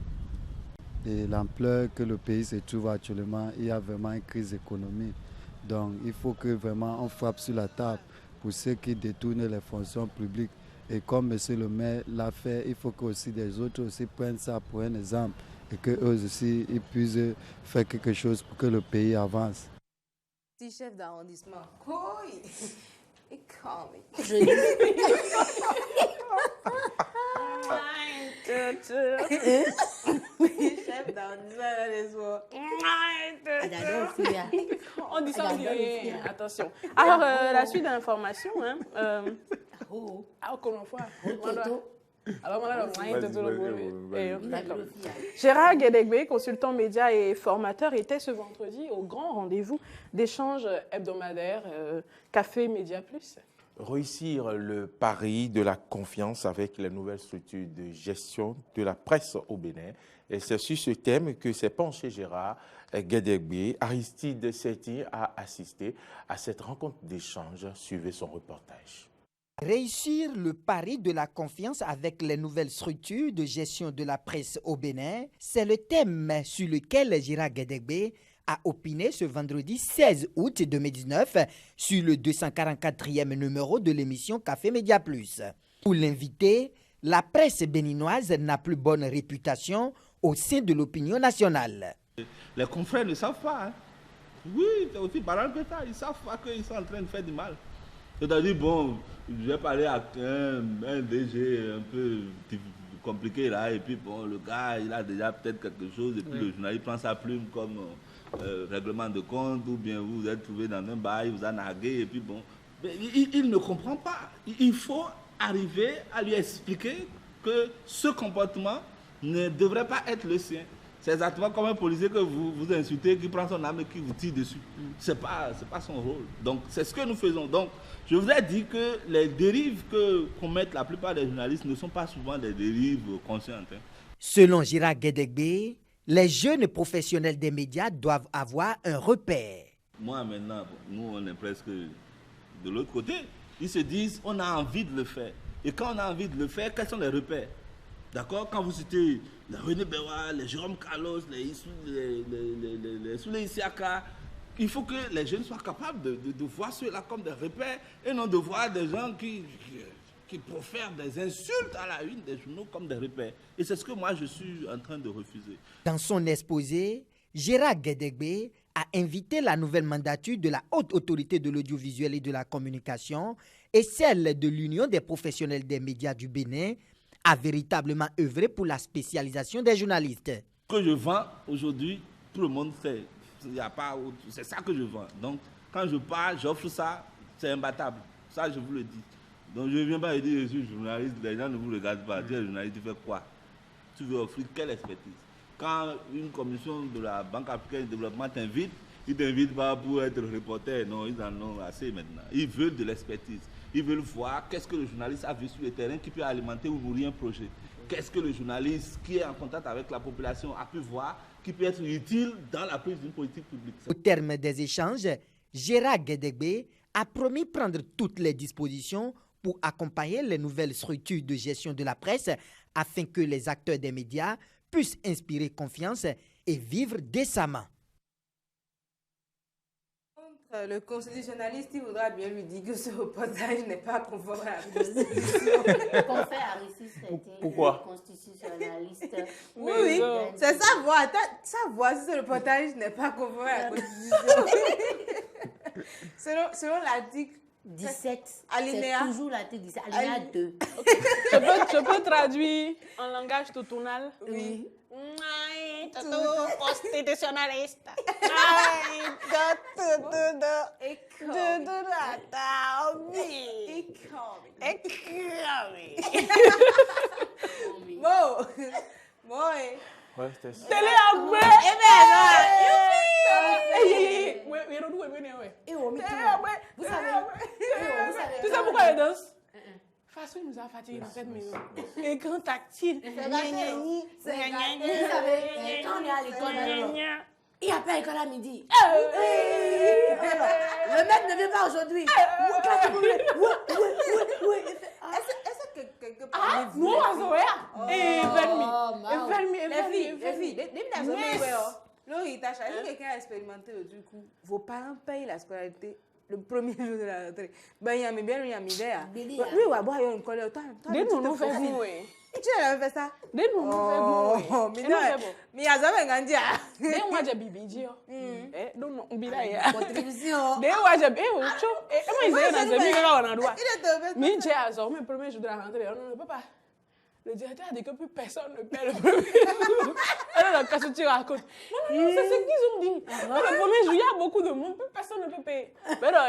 Et l'ampleur que le pays se trouve actuellement, il y a vraiment une crise économique. Donc il faut que vraiment on frappe sur la table pour ceux qui détournent les fonctions publiques. Et comme M. le maire l'a fait, il faut que aussi des autres aussi prennent ça pour un exemple et qu'eux aussi ils puissent faire quelque chose pour que le pays avance. Petit chef d'arrondissement. Oui. Et quand chef d'arrondissement, on dit ça, on dit rien. Attention. Alors, la suite d'informations, Gérard Guédégbé, consultant média et formateur, était ce vendredi au grand rendez-vous d'échange hebdomadaire Café Média Plus. Réussir le pari de la confiance avec les nouvelles structures de gestion de la presse au Bénin. Et c'est sur ce thème que s'est penché Gérard Guédégbé. Aristide Setti a assisté à cette rencontre d'échange. Suivez son reportage. Réussir le pari de la confiance avec les nouvelles structures de gestion de la presse au Bénin, c'est le thème sur lequel Gérard Guédégbé a opiné ce vendredi 16 août 2019 sur le 244e numéro de l'émission Café Média Plus. Pour l'invité, la presse béninoise n'a plus bonne réputation au sein de l'opinion nationale. Les confrères ne savent pas. Oui, c'est aussi banal que ça. Ils ne savent pas qu'ils sont en train de faire du mal. C'est-à-dire, bon, je vais parler à un DG un peu compliqué là, et puis bon, le gars, il a déjà peut-être quelque chose, et puis le journaliste prend sa plume comme règlement de compte, ou bien vous êtes trouvé dans un bar, il vous a nargué, et puis bon, il ne comprend pas. Il faut arriver à lui expliquer que ce comportement ne devrait pas être le sien. C'est exactement comme un policier que vous insultez, qui prend son arme et qui vous tire dessus. C'est pas son rôle. Donc, c'est ce que nous faisons. Donc, je vous ai dit que les dérives que commettent la plupart des journalistes ne sont pas souvent des dérives conscientes. Selon Gérard Guédégbé, les jeunes professionnels des médias doivent avoir un repère. Moi, maintenant, nous, on est presque de l'autre côté. Ils se disent, on a envie de le faire. Et quand on a envie de le faire, quels sont les repères? D'accord? Quand vous citez les René Bewa, les Jérôme Carlos, les Souley Isiaka, il faut que les jeunes soient capables de voir ceux-là comme des repères et non de voir des gens qui profèrent des insultes à la une des journaux comme des repères. Et c'est ce que moi je suis en train de refuser. Dans son exposé, Gérard Guédégbé a invité la nouvelle mandature de la Haute Autorité de l'Audiovisuel et de la Communication et celle de l'Union des professionnels des médias du Bénin a véritablement œuvré pour la spécialisation des journalistes. Ce que je vends aujourd'hui, tout le monde sait. C'est ça que je vends. Donc, quand je parle, j'offre ça, c'est imbattable. Ça, je vous le dis. Donc, je ne viens pas dire, je suis journaliste, les gens ne vous regardent pas. Dire journaliste, tu fais quoi? Tu veux offrir quelle expertise? Quand une commission de la Banque africaine de développement t'invite, ils ne t'invitent pas pour être reporter. Non, ils en ont assez maintenant. Ils veulent de l'expertise. Ils veulent voir qu'est-ce que le journaliste a vu sur le terrain qui peut alimenter ou nourrir un projet. Qu'est-ce que le journaliste qui est en contact avec la population a pu voir qui peut être utile dans la prise d'une politique publique. Au terme des échanges, Gérard Guédégbé a promis prendre toutes les dispositions pour accompagner les nouvelles structures de gestion de la presse afin que les acteurs des médias puissent inspirer confiance et vivre décemment. Le constitutionnaliste, il voudra bien lui dire que ce reportage n'est pas conforme à la Constitution. Confère ici, c'était pourquoi? Constitutionnaliste. Oui, c'est sa voix si ce reportage n'est pas conforme à la Constitution. selon l'article 17, alinéa. c'est toujours l'article 17, alinéa 2. Okay. Je peux traduire en langage totonal? Oui. Constitutionnaliste. Tu sais pourquoi elle danse? Façon, il nous a fatigué dans cette maison. Écran tactile. Vous savez, quand on est à l'école, il n'y a pas école à midi. Le maître ne vient pas aujourd'hui. Est-ce que quelque part... Nous, on va Laurie, est-ce que quelqu'un a expérimenté du coup? Vos parents payent la scolarité le premier jour de la rentrée. Ben, il y a mis bien, il y a mis d'ailleurs. Béni, Oui, ouais, bon, il y a une colère. Toi, Nous fait vous, tu as fait ça? Nous fait vous, mais non, mais il y a jamais gagné. Dès moi, j'ai bibi, donc on bira contribution. Dès moi, j'ai bibi, moi, ils étaient dans un micro, on a droit. Mais j'ai azor, mais le premier jour de la rentrée, on ne peut pas. Le directeur a dit que plus personne ne paie le premier jour. Alors, qu'est-ce que tu racontes? Non, c'est ce qu'ils ont dit. Le premier jour, il y a beaucoup de monde, plus personne ne peut payer. Mais non,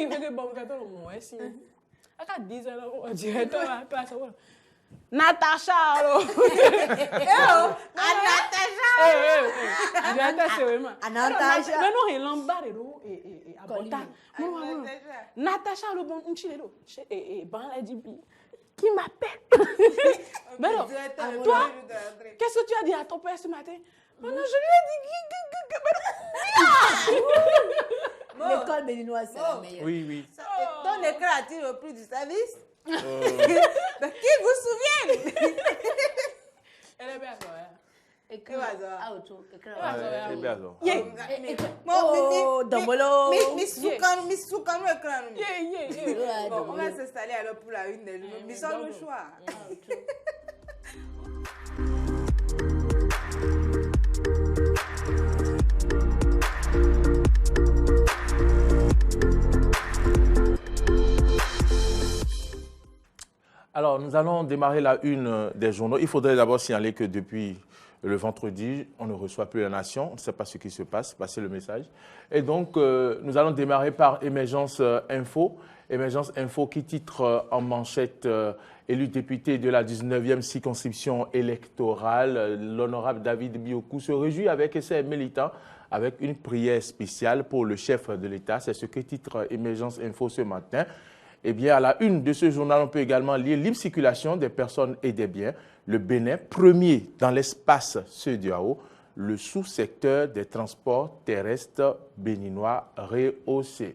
il veut que bon, quand on moi, si. À 10 ans, le directeur va passer. Natacha, alors. Natacha, c'est vraiment. Natacha. Mais non, il l'embarque et abota. Natacha, le bon, et ban la dibi. Qui m'appelle? Mais non, toi, qu'est-ce que tu as dit à ton père ce matin? Non, je lui ai dit. L'école béninoise, c'est la meilleure. Oui. Ton écran a-t-il le prix du service? De qui vous souviennent? Elle est bien, on va s'installer alors pour la une des journaux. Ils ont le choix. Alors, nous allons démarrer la une des journaux. Il faudrait d'abord signaler que depuis le vendredi, on ne reçoit plus la nation. On ne sait pas ce qui se passe. Passez le message. Et donc, nous allons démarrer par Émergence Info. Émergence Info qui titre en manchette élu député de la 19e circonscription électorale. L'honorable David Biokou se réjouit avec ses militants avec une prière spéciale pour le chef de l'État. C'est ce que titre Émergence Info ce matin. Eh bien, à la une de ce journal, on peut également lire libre circulation des personnes et des biens. Le Bénin, premier dans l'espace CEDEAO, le sous-secteur des transports terrestres béninois rehaussé.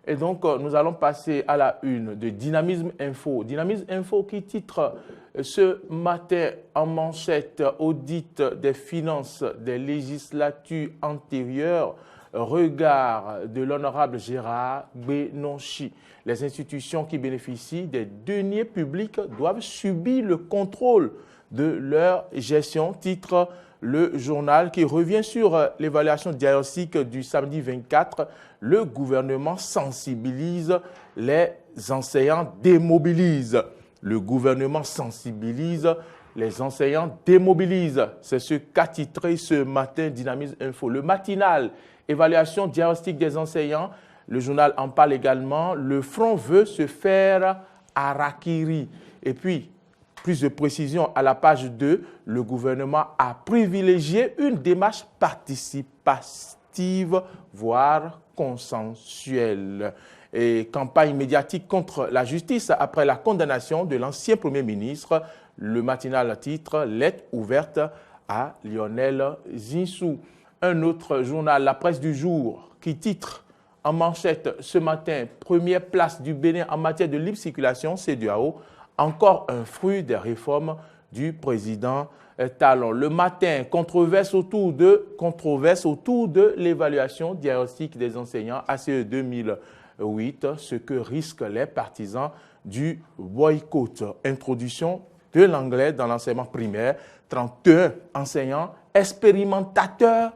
Et donc, nous allons passer à la une de Dynamisme Info. Dynamisme Info qui titre ce matin en manchette audit des finances des législatures antérieures. Regard de l'honorable Gérard Benonchi. Les institutions qui bénéficient des deniers publics doivent subir le contrôle de leur gestion, titre le journal qui revient sur l'évaluation diagnostique du samedi 24. Le gouvernement sensibilise, les enseignants démobilisent. Le gouvernement sensibilise, les enseignants démobilisent. C'est ce qu'a titré ce matin Dynamisme Info. Le matinal, évaluation diagnostique des enseignants. Le journal en parle également. Le front veut se faire harakiri. Et puis, plus de précision à la page 2, le gouvernement a privilégié une démarche participative, voire consensuelle. Et campagne médiatique contre la justice après la condamnation de l'ancien Premier ministre. Le matinal titre « Lettre ouverte à Lionel Zinsou ». Un autre journal, La Presse du Jour, qui titre en manchette ce matin « Première place du Bénin en matière de libre circulation, CEDEAO ». Encore un fruit des réformes du président Talon. Le matin, controverse autour de l'évaluation diagnostique des enseignants ACE 2008, ce que risquent les partisans du boycott. Introduction de l'anglais dans l'enseignement primaire, 31 enseignants expérimentateurs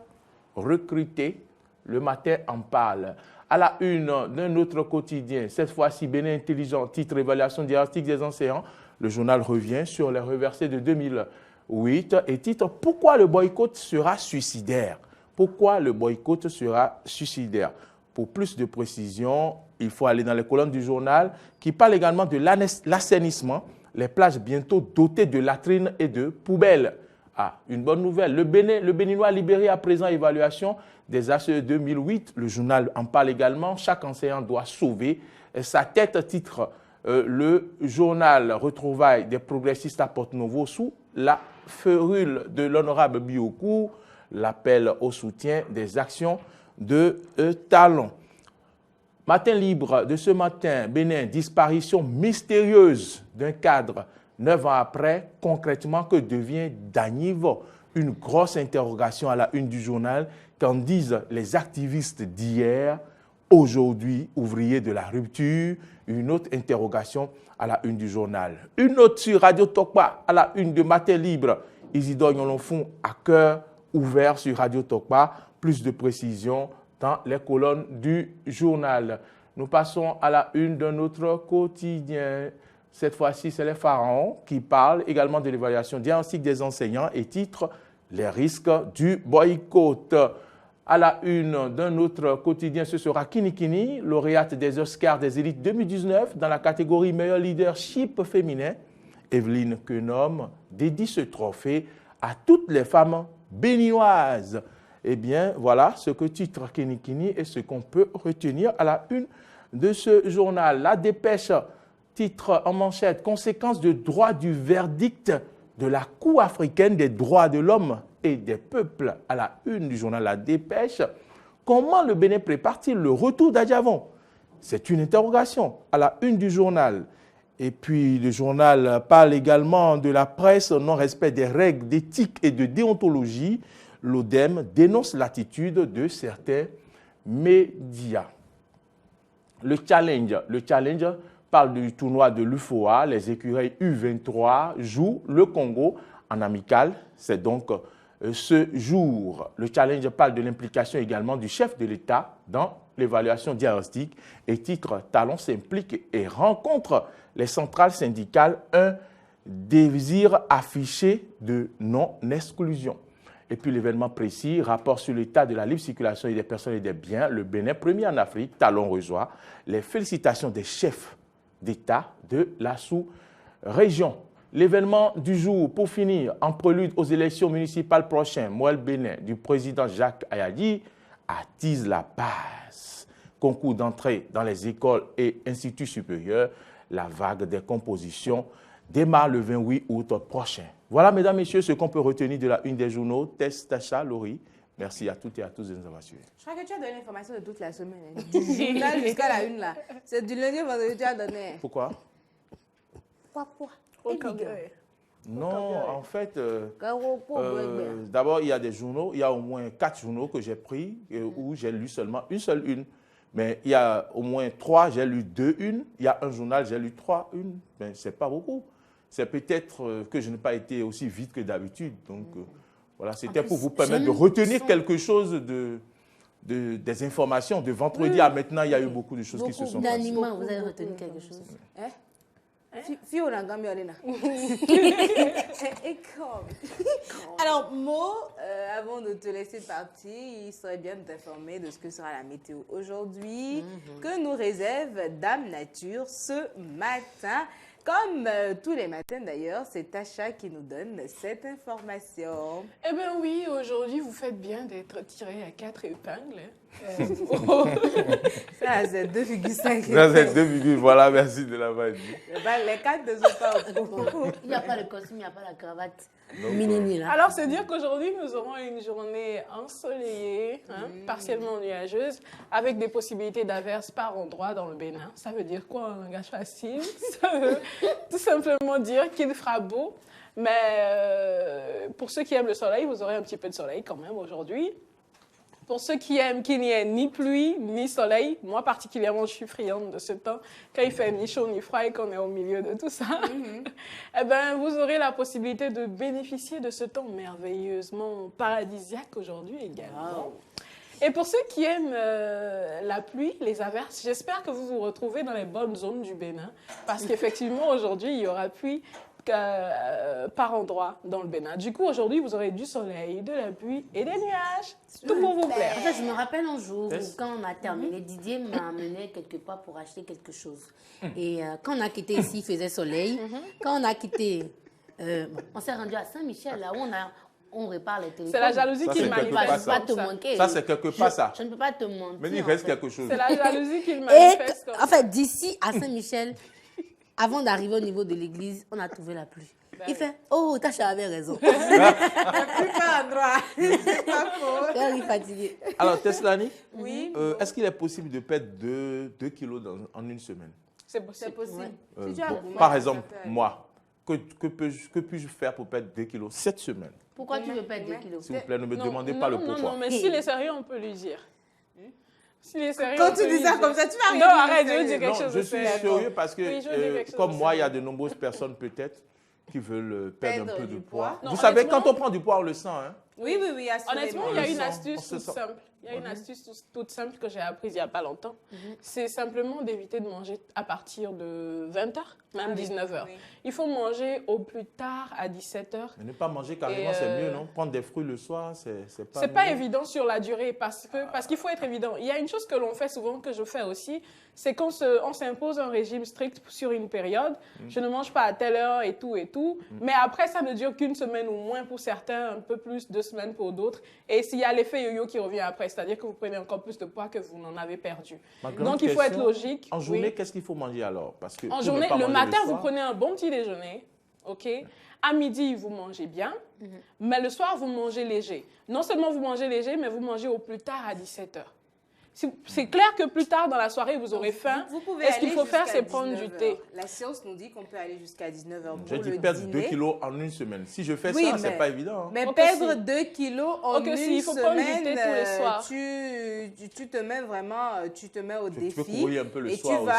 recrutés. Le matin en parle. À la une d'un autre quotidien, cette fois-ci Bénin Intelligent, titre évaluation diagnostique des enseignants. Le journal revient sur les reversés de 2008 et titre pourquoi le boycott sera suicidaire. Pourquoi le boycott sera suicidaire? Pour plus de précision, il faut aller dans les colonnes du journal qui parle également de l'assainissement, les plages bientôt dotées de latrines et de poubelles. Ah, une bonne nouvelle. Le Béninois libéré à présent évaluation des ACE 2008. Le journal en parle également. Chaque enseignant doit sauver sa tête, titre le journal Retrouvailles des progressistes à Porte-Novo sous la férule de l'honorable Biokou. L'appel au soutien des actions de Talon. Matin libre de ce matin, Bénin, disparition mystérieuse d'un cadre. 9 ans après, concrètement, que devient Danivo? Une grosse interrogation à la une du journal. Qu'en disent les activistes d'hier? Aujourd'hui, ouvrier de la rupture, une autre interrogation à la une du journal. Une autre sur Radio Tokpa à la une de Matin Libre. Isidore Nyolonfon à cœur ouvert sur Radio Tokpa. Plus de précisions dans les colonnes du journal. Nous passons à la une d'un autre quotidien. Cette fois-ci, c'est les Pharaons qui parlent également de l'évaluation diagnostique des enseignants et titre « Les risques du boycott ». À la une d'un autre quotidien, ce sera Kini Kini, lauréate des Oscars des élites 2019 dans la catégorie meilleur leadership féminin. Evelyne Quenom dédie ce trophée à toutes les femmes béninoises. Eh bien, voilà ce que titre Kini Kini et ce qu'on peut retenir à la une de ce journal. La Dépêche titre en manchette « Conséquences de droit du verdict de la Cour africaine des droits de l'homme et des peuples » à la une du journal La Dépêche. Comment le Bénin prépare-t-il le retour d'Adjavon? C'est une interrogation à la une du journal. Et puis le journal parle également de la presse au non-respect des règles d'éthique et de déontologie. L'ODEM dénonce l'attitude de certains médias. Le challenge parle du tournoi de l'UFOA. Les écureuils U23 jouent le Congo en amical. C'est donc ce jour. Le challenge parle de l'implication également du chef de l'État dans l'évaluation diagnostique et titre « Talon s'implique et rencontre les centrales syndicales, un désir affiché de non-exclusion ». Et puis l'événement précis, rapport sur l'état de la libre circulation des personnes et des biens, le Bénin, premier en Afrique, Talon reçoit les félicitations des chefs d'État de la sous-région. L'événement du jour, pour finir, en prélude aux élections municipales prochaines, Moël Bénin du président Jacques Ayadi attise la base. Concours d'entrée dans les écoles et instituts supérieurs, la vague des compositions démarre le 28 août prochain. Voilà, mesdames, messieurs, ce qu'on peut retenir de la une des journaux. Tess, Tacha, Laurie, merci à toutes et à tous de nous avoir suivis. Je crois que tu as donné l'information de toute la semaine. Du journal jusqu'à la une, là. C'est du lundi au vendredi que tu as donné. Pourquoi? Non, en fait, d'abord, il y a des journaux, il y a au moins 4 journaux que j'ai pris où j'ai lu seulement une seule une. Mais il y a au moins 3, j'ai lu 2 unes. Il y a un journal, j'ai lu 3 unes. Mais ce n'est pas beaucoup. C'est peut-être que je n'ai pas été aussi vite que d'habitude. Donc, voilà, c'était pour vous permettre de retenir quelque chose des informations. De vendredi à maintenant, il y a eu beaucoup de choses qui se sont passées. Vous avez retenu quelque chose? Alors, Mo, avant de te laisser partir, il serait bien de t'informer de ce que sera la météo aujourd'hui, que nous réserve Dame Nature ce matin. Comme tous les matins d'ailleurs, c'est Tacha qui nous donne cette information. Eh bien oui, aujourd'hui, vous faites bien d'être tiré à 4 épingles. Ça, c'est 2,5. Ça, c'est 2, voilà, merci de l'avoir dit. Les 4 ne sont pas au bout. Il n'y a pas le costume, il n'y a pas la cravate. Là. Alors, c'est dire qu'aujourd'hui, nous aurons une journée ensoleillée, partiellement nuageuse, avec des possibilités d'averses par endroits dans le Bénin. Ça veut dire quoi en langage facile? Ça veut tout simplement dire qu'il fera beau. Mais pour ceux qui aiment le soleil, vous aurez un petit peu de soleil quand même aujourd'hui. Pour ceux qui aiment qu'il n'y ait ni pluie, ni soleil, moi particulièrement, je suis friande de ce temps, quand il fait ni chaud ni froid et qu'on est au milieu de tout ça, eh ben, vous aurez la possibilité de bénéficier de ce temps merveilleusement paradisiaque aujourd'hui également. Et pour ceux qui aiment la pluie, les averses, j'espère que vous vous retrouvez dans les bonnes zones du Bénin, parce qu'effectivement, aujourd'hui, il y aura pluie par endroit dans le Bénin. Du coup, aujourd'hui, vous aurez du soleil, de la pluie et des nuages. Tout pour vous plaire. En fait, je me rappelle un jour où, quand on a terminé, Didier m'a amené quelque part pour acheter quelque chose. Et quand on a quitté ici, il faisait soleil. Quand on a quitté, on s'est rendu à Saint-Michel, là où on répare les téléphones. C'est la jalousie qui manifeste. Pas te manquer. Ça, c'est quelque part ça. Je ne peux pas te mentir. Mais il reste quelque chose. C'est la jalousie qui manifeste. En fait, d'ici à Saint-Michel, avant d'arriver au niveau de l'église, on a trouvé la pluie. Il fait « Oh, Tacha avait raison. » Il n'y a plus pas endroit. C'est pas faux. Il est fatigué. Alors, Teslani, oui. Est-ce qu'il est possible de perdre 2 kilos en une semaine? C'est possible. Par exemple, moi, que puis-je faire pour perdre 2 kilos cette semaine? Pourquoi tu veux perdre 2 kilos? S'il vous plaît, ne me demandez pas le pourquoi. Non, mais s'il est sérieux, on peut lui dire. S'il est sérieux, quand tu dis ça comme ça, tu vas Non, arrête, je veux dire quelque chose Je de suis sérieux. sérieux parce que, Oui, je veux dire quelque chose comme de moi, il y a sérieux. de nombreuses personnes peut-être qui veulent perdre un peu de poids. Non, Vous savez, honnêtement- quand on prend du poids, on le sent. Hein? Oui, assurément. Honnêtement, il y a une On astuce se toute sent. simple. Il y a une astuce toute simple que j'ai apprise il n'y a pas longtemps. C'est simplement d'éviter de manger à partir de 20h, même 19h. Il faut manger au plus tard à 17h. Mais ne pas manger carrément, c'est mieux, non? Prendre des fruits le soir, c'est pas C'est pas mieux. évident sur la durée parce qu'il faut être évident. Il y a une chose que l'on fait souvent, que je fais aussi, c'est qu'on s'impose un régime strict sur une période. Je ne mange pas à telle heure et tout. Mais après, ça ne dure qu'une semaine ou moins pour certains, un peu plus, 2 semaines pour d'autres. Et s'il y a l'effet yo-yo qui revient après, c'est-à-dire que vous prenez encore plus de poids que vous n'en avez perdu. Donc, il faut être logique. En journée, qu'est-ce qu'il faut manger alors? Parce que En journée, le matin, vous prenez un bon petit déjeuner, ok? À midi, vous mangez bien, mais le soir, vous mangez léger. Non seulement vous mangez léger, mais vous mangez au plus tard à 17h. C'est clair que plus tard dans la soirée, vous aurez faim. Vous pouvez Et ce qu'il aller faut faire, jusqu'à c'est prendre du 19 thé. heures. La science nous dit qu'on peut aller jusqu'à 19h pour J'ai dit le perdre dîner. 2 kilos en une semaine. Si je fais Oui, ça, mais- c'est pas évident. hein. Mais Ok, perdre si. 2 kilos en Ok, une si, il faut prendre du semaine, thé tous les soirs. tu te mets vraiment, tu te mets au défi. peux courir un peu le et soir tu vas,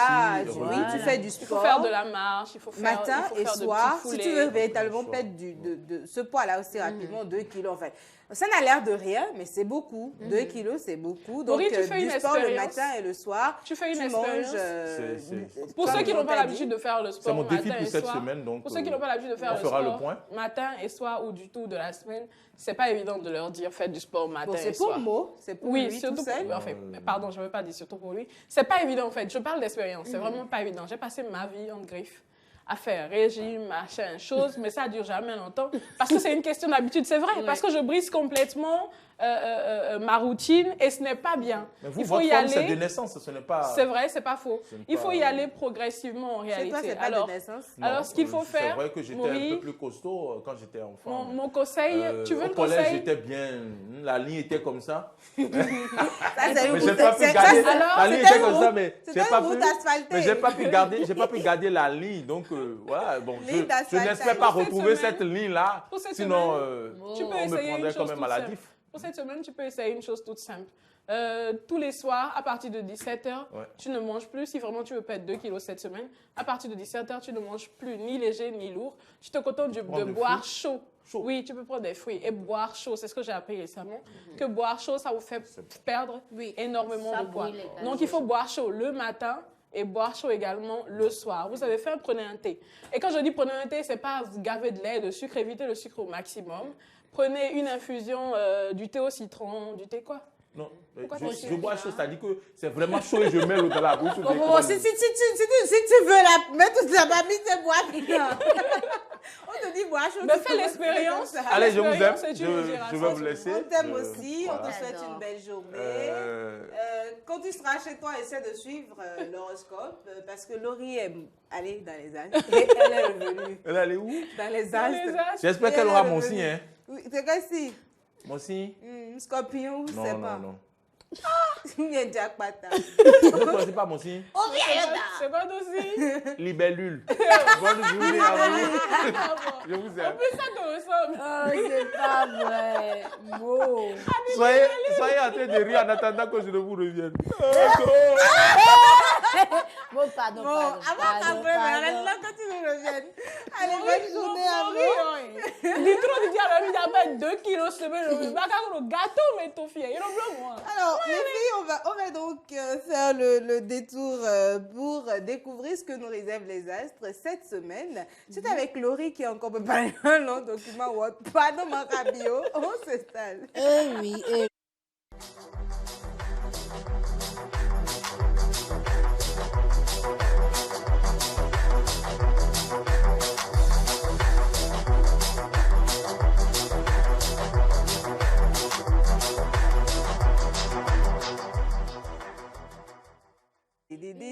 aussi, oui, voilà. tu fais du Il sport. faut faire de la marche, il faut faire, Matin il faut et faire de soir, petits si tu foulées. veux véritablement perdre de ce poids-là aussi rapidement, 2 kilos en fait. Ça n'a l'air de rien, mais c'est beaucoup. 2 kilos, c'est beaucoup. Donc, Laurie, tu fais du une sport le expérience. matin et le soir. Tu fais une manges, expérience. Pour comme ceux qui n'ont pas on t'a l'habitude dit. de faire le C'est sport mon défi matin pour et cette soir, semaine. Donc, pour ceux qui n'ont pas l'habitude de faire on le fera sport le point. matin et soir ou du tout de la semaine, c'est pas évident de leur dire faites du sport matin Bon, et c'est soir. pour Mo, c'est pour oui, lui surtout tout seul. pour enfin, pardon, je ne veux pas dire surtout pour lui. C'est pas évident en fait. Je parle d'expérience. C'est vraiment pas évident. J'ai passé ma vie en griffe à faire régime, machin, chose, mais ça dure jamais longtemps parce que c'est une question d'habitude. C'est vrai, parce que je brise complètement ma routine et ce n'est pas bien. Mais vous, Il faut votre y forme, aller. c'est de naissance, ce n'est pas... C'est vrai, c'est pas faux. Ce n'est Il faut pas- y aller progressivement en réalité. toi, c'est pas alors, de naissance? alors, ce qu'il faut C'est faire, vrai que j'étais Maurice, un peu plus costaud quand j'étais enfant. mon conseil, tu veux au le collège, conseil? j'étais bien. La ligne était comme ça. Ça, c'est Mais une j'ai route- pas pu c'est- garder. alors, La ligne c'était était une comme ça, route- mais c'était j'ai une pas route pu. asphaltée. Mais j'ai pas pu garder la ligne. Donc voilà. Bon, Ligne je d'asphalte. n'espère pas Pour cette retrouver semaine- cette ligne-là. pour cette Sinon, semaine, tu peux on me essayer une prendrait quand chose même toute maladif. simple. Pour cette semaine, tu peux essayer une chose toute simple. Tous les soirs, à partir de 17h, Ouais. tu ne manges plus. Si vraiment tu veux perdre 2 kilos cette semaine, à partir de 17h, tu ne manges plus ni léger ni lourd. Tu te contentes de des boire fruits? chaud. Oui, tu peux prendre des fruits et boire chaud. C'est ce que j'ai appris récemment. Que boire chaud, ça vous fait perdre énormément Ça de poids. brûle les calories. Donc, il faut boire chaud le matin et boire chaud également le soir. Vous avez faim, prenez un thé. Et quand je dis prenez un thé, c'est pas vous gaver de lait et de sucre, évitez le sucre au maximum. Prenez une infusion, du thé au citron, du thé quoi? Non, mais Pourquoi tu je bois chaud, c'est-à-dire que c'est vraiment chaud et je mets l'eau dans la bouche. Bon, si tu veux la mettre, tu l'as pas mis, c'est boire bien. On te dit boire chaud. Mais tu fais peux l'expérience. mettre ça. Allez, je vous aime. L'expérience est une Je génération. vais vous laisser. On t'aime Je- aussi, on te voilà. souhaite une belle journée. Quand tu seras chez toi, essaie de suivre l'horoscope parce que Laurie est allée dans les Alpes et elle est revenue. Elle est allée où? Dans les les Alpes. Alpes. J'espère Et qu'elle elle aura est mon revenue. signe. Hein? Oui, c'est quoi si? Mon signe? Scorpion, je Non, sais non, pas. non. Il y a Jack Pata. Vous ne connaissez pas mon signe? C'est quoi aussi? Libellule. Bonne journée à vous. Je vous aime. En plus, ça te ressemble. Oh, c'est pas vrai. Mo. Soyez en train de rire en attendant que je ne vous revienne. Bon, pardon, Bon, pardon. avant qu'après, pardon. là, quand tu nous reviennes. Allez, bonne journée à vous. Dis trop de dire à l'ami d'avoir 2 kilos semaine. Le gâteau, mais ton fille, il est blanc, moi. Alors, les filles, on va donc faire le détour pour découvrir ce que nous réservent les astres cette semaine. C'est avec Laurie qui a encore préparé un long document Word. Pardon, mon rabio. On s'installe. Eh oui, eh.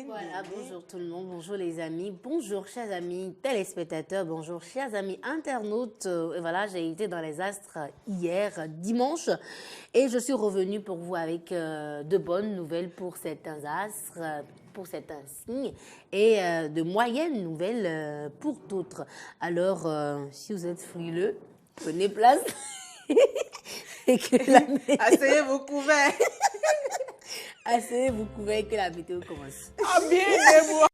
Voilà, bonjour tout le monde, bonjour les amis, bonjour chers amis téléspectateurs, bonjour chers amis internautes. Et voilà, j'ai été dans les astres hier, dimanche, et je suis revenue pour vous avec de bonnes nouvelles pour certains astres, pour certains signes, et de moyennes nouvelles pour d'autres. Alors, si vous êtes frileux, prenez place. Et que la Asseyez vos couverts. Asseyez-vous, couvrez que la météo commence. Ah bien, aidez-moi.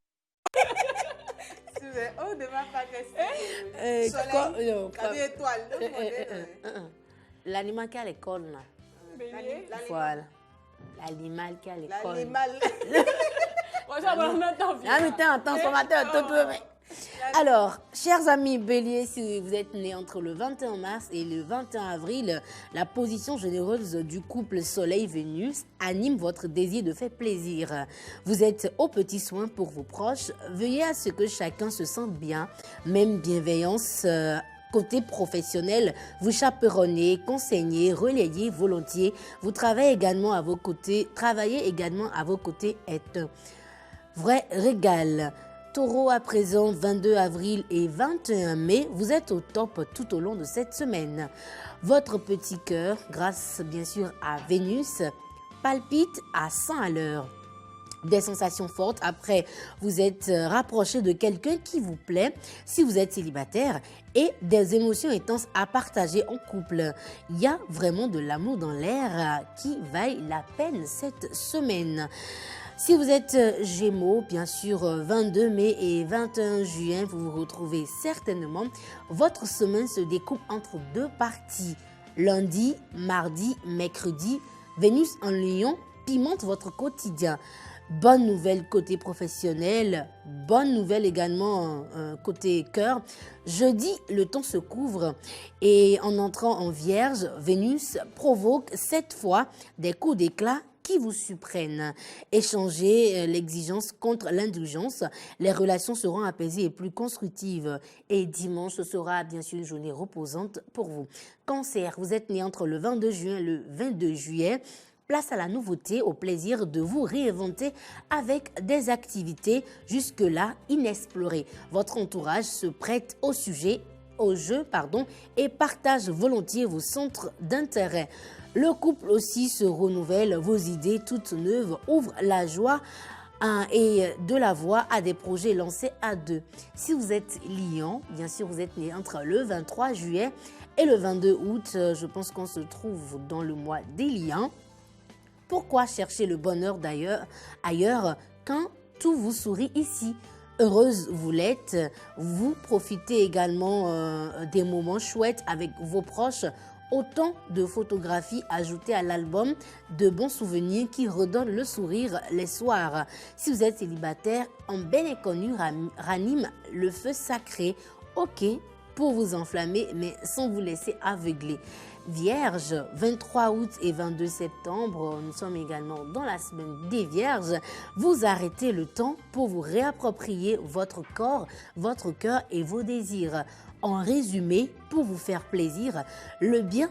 Oh, demain pas rester. Soleil, étoile. L'animal qui a l'école, là. Voilà. L'animal qui a l'école. L'animal. Alors, chers amis béliers, si vous êtes nés entre le 21 mars et le 21 avril, la position généreuse du couple Soleil-Vénus anime votre désir de faire plaisir. Vous êtes aux petits soins pour vos proches. Veuillez à ce que chacun se sente bien, même bienveillance. Côté professionnel, vous chaperonnez, conseillez, relayez volontiers. Vous travaillez également à vos côtés est un vrai régal. Taureau, à présent, 22 avril et 21 mai, vous êtes au top tout au long de cette semaine. Votre petit cœur, grâce bien sûr à Vénus, palpite à 100 à l'heure. Des sensations fortes après vous êtes rapproché de quelqu'un qui vous plaît si vous êtes célibataire et des émotions intenses à partager en couple. Il y a vraiment de l'amour dans l'air qui vaille la peine cette semaine. Si vous êtes Gémeaux, bien sûr, 22 mai et 21 juin, vous vous retrouvez certainement. Votre semaine se découpe entre deux parties. Lundi, mardi, mercredi, Vénus en Lion pimente votre quotidien. Bonne nouvelle côté professionnel, bonne nouvelle également côté cœur. Jeudi, le temps se couvre et en entrant en Vierge, Vénus provoque cette fois des coups d'éclat qui vous surprennent. Échangez l'exigence contre l'indulgence. Les relations seront apaisées et plus constructives. Et dimanche, ce sera bien sûr une journée reposante pour vous. Cancer, vous êtes né entre le 22 juin et le 22 juillet. Place à la nouveauté, au plaisir de vous réinventer avec des activités jusque-là inexplorées. Votre entourage se prête au jeu, et partage volontiers vos centres d'intérêt. Le couple aussi se renouvelle, vos idées toutes neuves ouvrent la joie et de la voie à des projets lancés à deux. Si vous êtes Lion, bien sûr vous êtes né entre le 23 juillet et le 22 août, je pense qu'on se trouve dans le mois des Lions. Pourquoi chercher le bonheur ailleurs quand tout vous sourit ici? Heureuse vous l'êtes, vous profitez également des moments chouettes avec vos proches. Autant de photographies ajoutées à l'album de bons souvenirs qui redonnent le sourire les soirs. Si vous êtes célibataire, un bel inconnu ranime le feu sacré. Ok, pour vous enflammer, mais sans vous laisser aveugler. Vierge, 23 août et 22 septembre, nous sommes également dans la semaine des Vierges. Vous arrêtez le temps pour vous réapproprier votre corps, votre cœur et vos désirs. En résumé, pour vous faire plaisir, le bien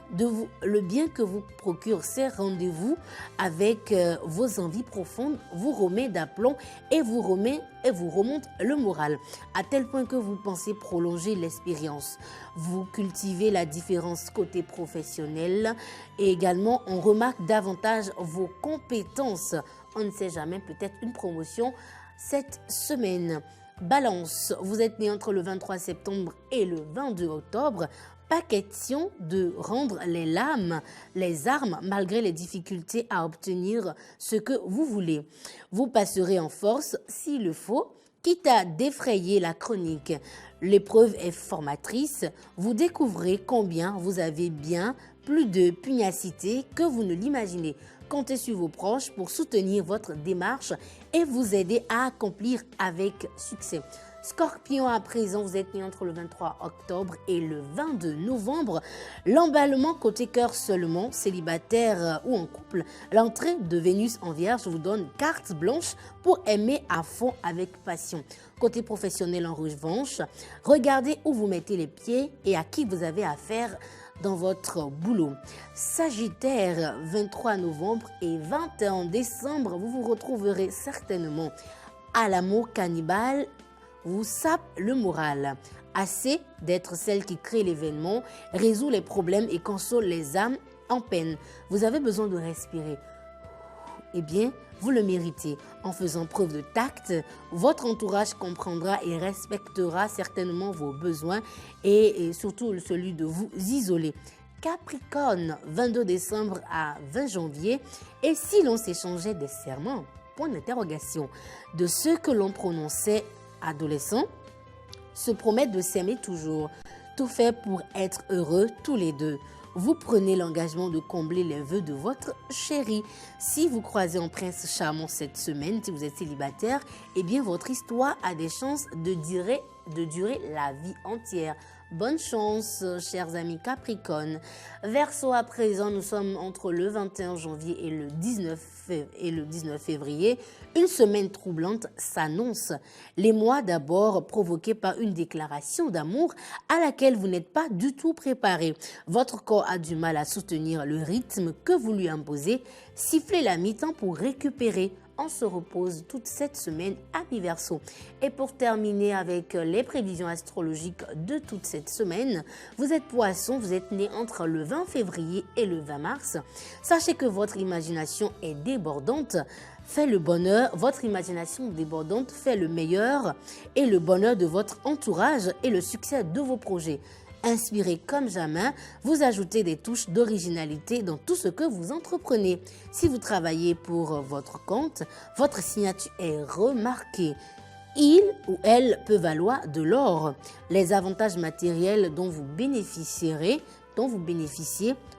que vous procure ces rendez-vous avec vos envies profondes vous remet d'aplomb et vous remonte le moral, à tel point que vous pensez prolonger l'expérience. Vous cultivez la différence côté professionnel et également on remarque davantage vos compétences. On ne sait jamais, peut-être une promotion cette semaine. Balance, vous êtes né entre le 23 septembre et le 22 octobre. Pas question de rendre les armes malgré les difficultés à obtenir ce que vous voulez. Vous passerez en force s'il le faut, quitte à défrayer la chronique. L'épreuve est formatrice. Vous découvrez combien vous avez bien plus de pugnacité que vous ne l'imaginez. Comptez sur vos proches pour soutenir votre démarche et vous aider à accomplir avec succès. Scorpion, à présent, vous êtes né entre le 23 octobre et le 22 novembre. L'emballement côté cœur seulement, célibataire ou en couple. L'entrée de Vénus en Vierge vous donne carte blanche pour aimer à fond avec passion. Côté professionnel, en revanche, regardez où vous mettez les pieds et à qui vous avez affaire dans votre boulot. Sagittaire, 23 novembre et 21 décembre, vous vous retrouverez certainement à l'amour cannibale, vous sape le moral. Assez d'être celle qui crée l'événement, résout les problèmes et console les âmes en peine. Vous avez besoin de respirer. Eh bien, vous le méritez. En faisant preuve de tact, votre entourage comprendra et respectera certainement vos besoins et surtout celui de vous isoler. Capricorne, 22 décembre à 20 janvier. Et si l'on s'échangeait des serments, point d'interrogation, de ceux que l'on prononçait adolescents, se promettent de s'aimer toujours, tout fait pour être heureux tous les deux. Vous prenez l'engagement de combler les vœux de votre chéri. Si vous croisez un prince charmant cette semaine, si vous êtes célibataire, eh bien votre histoire a des chances de durer la vie entière. Bonne chance, chers amis Capricorne. Verseau, à présent, nous sommes entre le 21 janvier et le 19 février. Une semaine troublante s'annonce. Les mois d'abord provoqués par une déclaration d'amour à laquelle vous n'êtes pas du tout préparé. Votre corps a du mal à soutenir le rythme que vous lui imposez. Sifflez la mi-temps pour récupérer. On se repose toute cette semaine, amis Verseau. Et pour terminer avec les prévisions astrologiques de toute cette semaine, vous êtes Poisson, vous êtes né entre le 20 février et le 20 mars. Sachez que votre imagination est débordante, fait le bonheur, votre imagination débordante fait le meilleur et le bonheur de votre entourage et le succès de vos projets. Inspiré comme jamais, vous ajoutez des touches d'originalité dans tout ce que vous entreprenez. Si vous travaillez pour votre compte, votre signature est remarquée. Il ou elle peut valoir de l'or. Les avantages matériels dont vous bénéficiez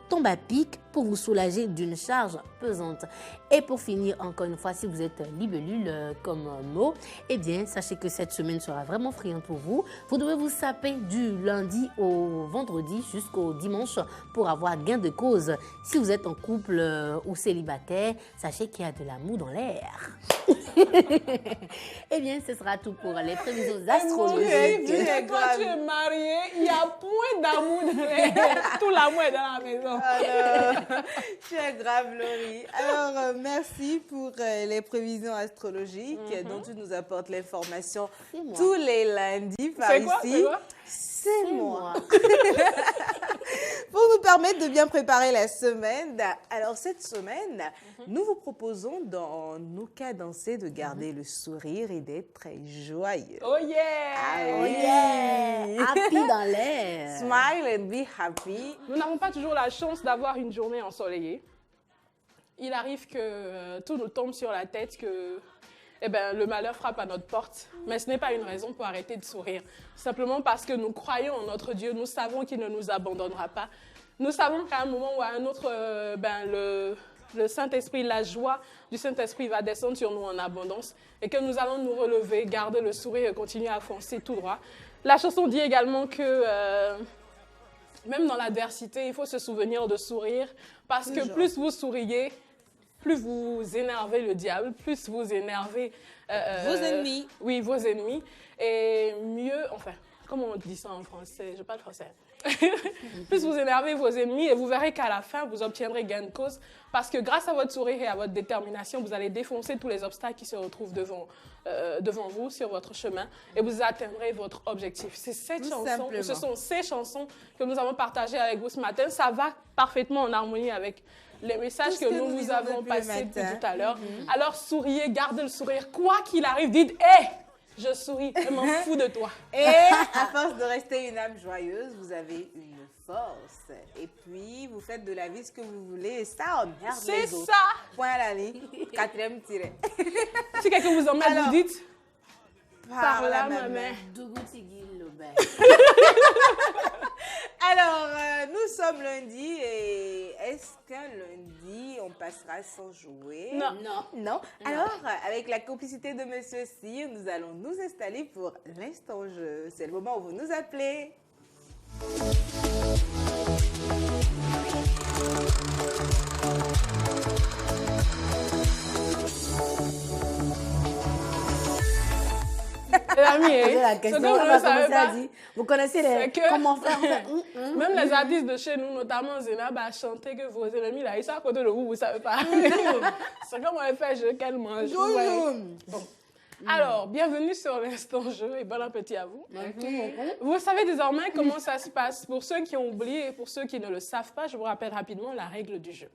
tombent à pic pour vous soulager d'une charge pesante. Et pour finir, encore une fois, si vous êtes libellule comme mot, eh bien, sachez que cette semaine sera vraiment friande pour vous. Vous devez vous saper du lundi au vendredi jusqu'au dimanche pour avoir gain de cause. Si vous êtes en couple ou célibataire, sachez qu'il y a de l'amour dans l'air. Eh bien, ce sera tout pour les prévisions astrologiques. Quand tu es marié, il y a point d'amour dans l'air. Tout l'amour est dans la maison. Alors, tu es grave, Laurie. Alors, merci pour les prévisions astrologiques dont tu nous apportes l'information tous les lundis par ici. C'est moi. Pour nous permettre de bien préparer la semaine, alors cette semaine, nous vous proposons dans nos cadencés de garder le sourire et d'être très joyeux. Oh yeah! Ah, oh yeah! Happy dans l'air. Smile and be happy. Nous n'avons pas toujours la chance d'avoir une journée ensoleillée. Il arrive que tout nous tombe sur la tête, que le malheur frappe à notre porte. Mais ce n'est pas une raison pour arrêter de sourire. Simplement parce que nous croyons en notre Dieu, nous savons qu'il ne nous abandonnera pas. Nous savons qu'à un moment ou à un autre, le Saint-Esprit, la joie du Saint-Esprit va descendre sur nous en abondance et que nous allons nous relever, garder le sourire et continuer à foncer tout droit. La chanson dit également que même dans l'adversité, il faut se souvenir de sourire parce que plus vous souriez, plus vous énervez le diable, plus vous énervez vos ennemis. Oui, vos ennemis. Et mieux, enfin, comment on dit ça en français? Je parle français. Plus vous énervez vos ennemis et vous verrez qu'à la fin, vous obtiendrez gain de cause parce que grâce à votre sourire et à votre détermination, vous allez défoncer tous les obstacles qui se retrouvent devant vous sur votre chemin et vous atteindrez votre objectif. C'est cette chanson, ce sont ces chansons que nous avons partagées avec vous ce matin. Ça va parfaitement en harmonie avec les messages que nous vous avons passés depuis tout à l'heure. Alors souriez, gardez le sourire. Quoi qu'il arrive, dites « Hé, je souris, je m'en fous de toi. » Et à force de rester une âme joyeuse, vous avez une force. Et puis, vous faites de la vie ce que vous voulez. Et ça emmerde les autres. C'est ça. Point à la ligne. 4e tiré. Si quelqu'un vous emmène, vous dites « Par là, ma mère. » Alors, nous sommes lundi et est-ce qu'un lundi, on passera sans jouer? Non. Alors, avec la complicité de Monsieur Cyr, nous allons nous installer pour l'instant jeu. C'est le moment où vous nous appelez. La question, vous connaissez comment faire Même les artistes de chez nous, notamment Zénab, a chanté que vos ennemis, là, ils sont à côté de vous, vous ne savez pas. C'est comme on fait jeu qu'elle mange. Bon. Alors, bienvenue sur l'Instant Jeu et bon appétit à vous. Vous savez désormais comment ça se passe. Pour ceux qui ont oublié et pour ceux qui ne le savent pas, je vous rappelle rapidement la règle du jeu.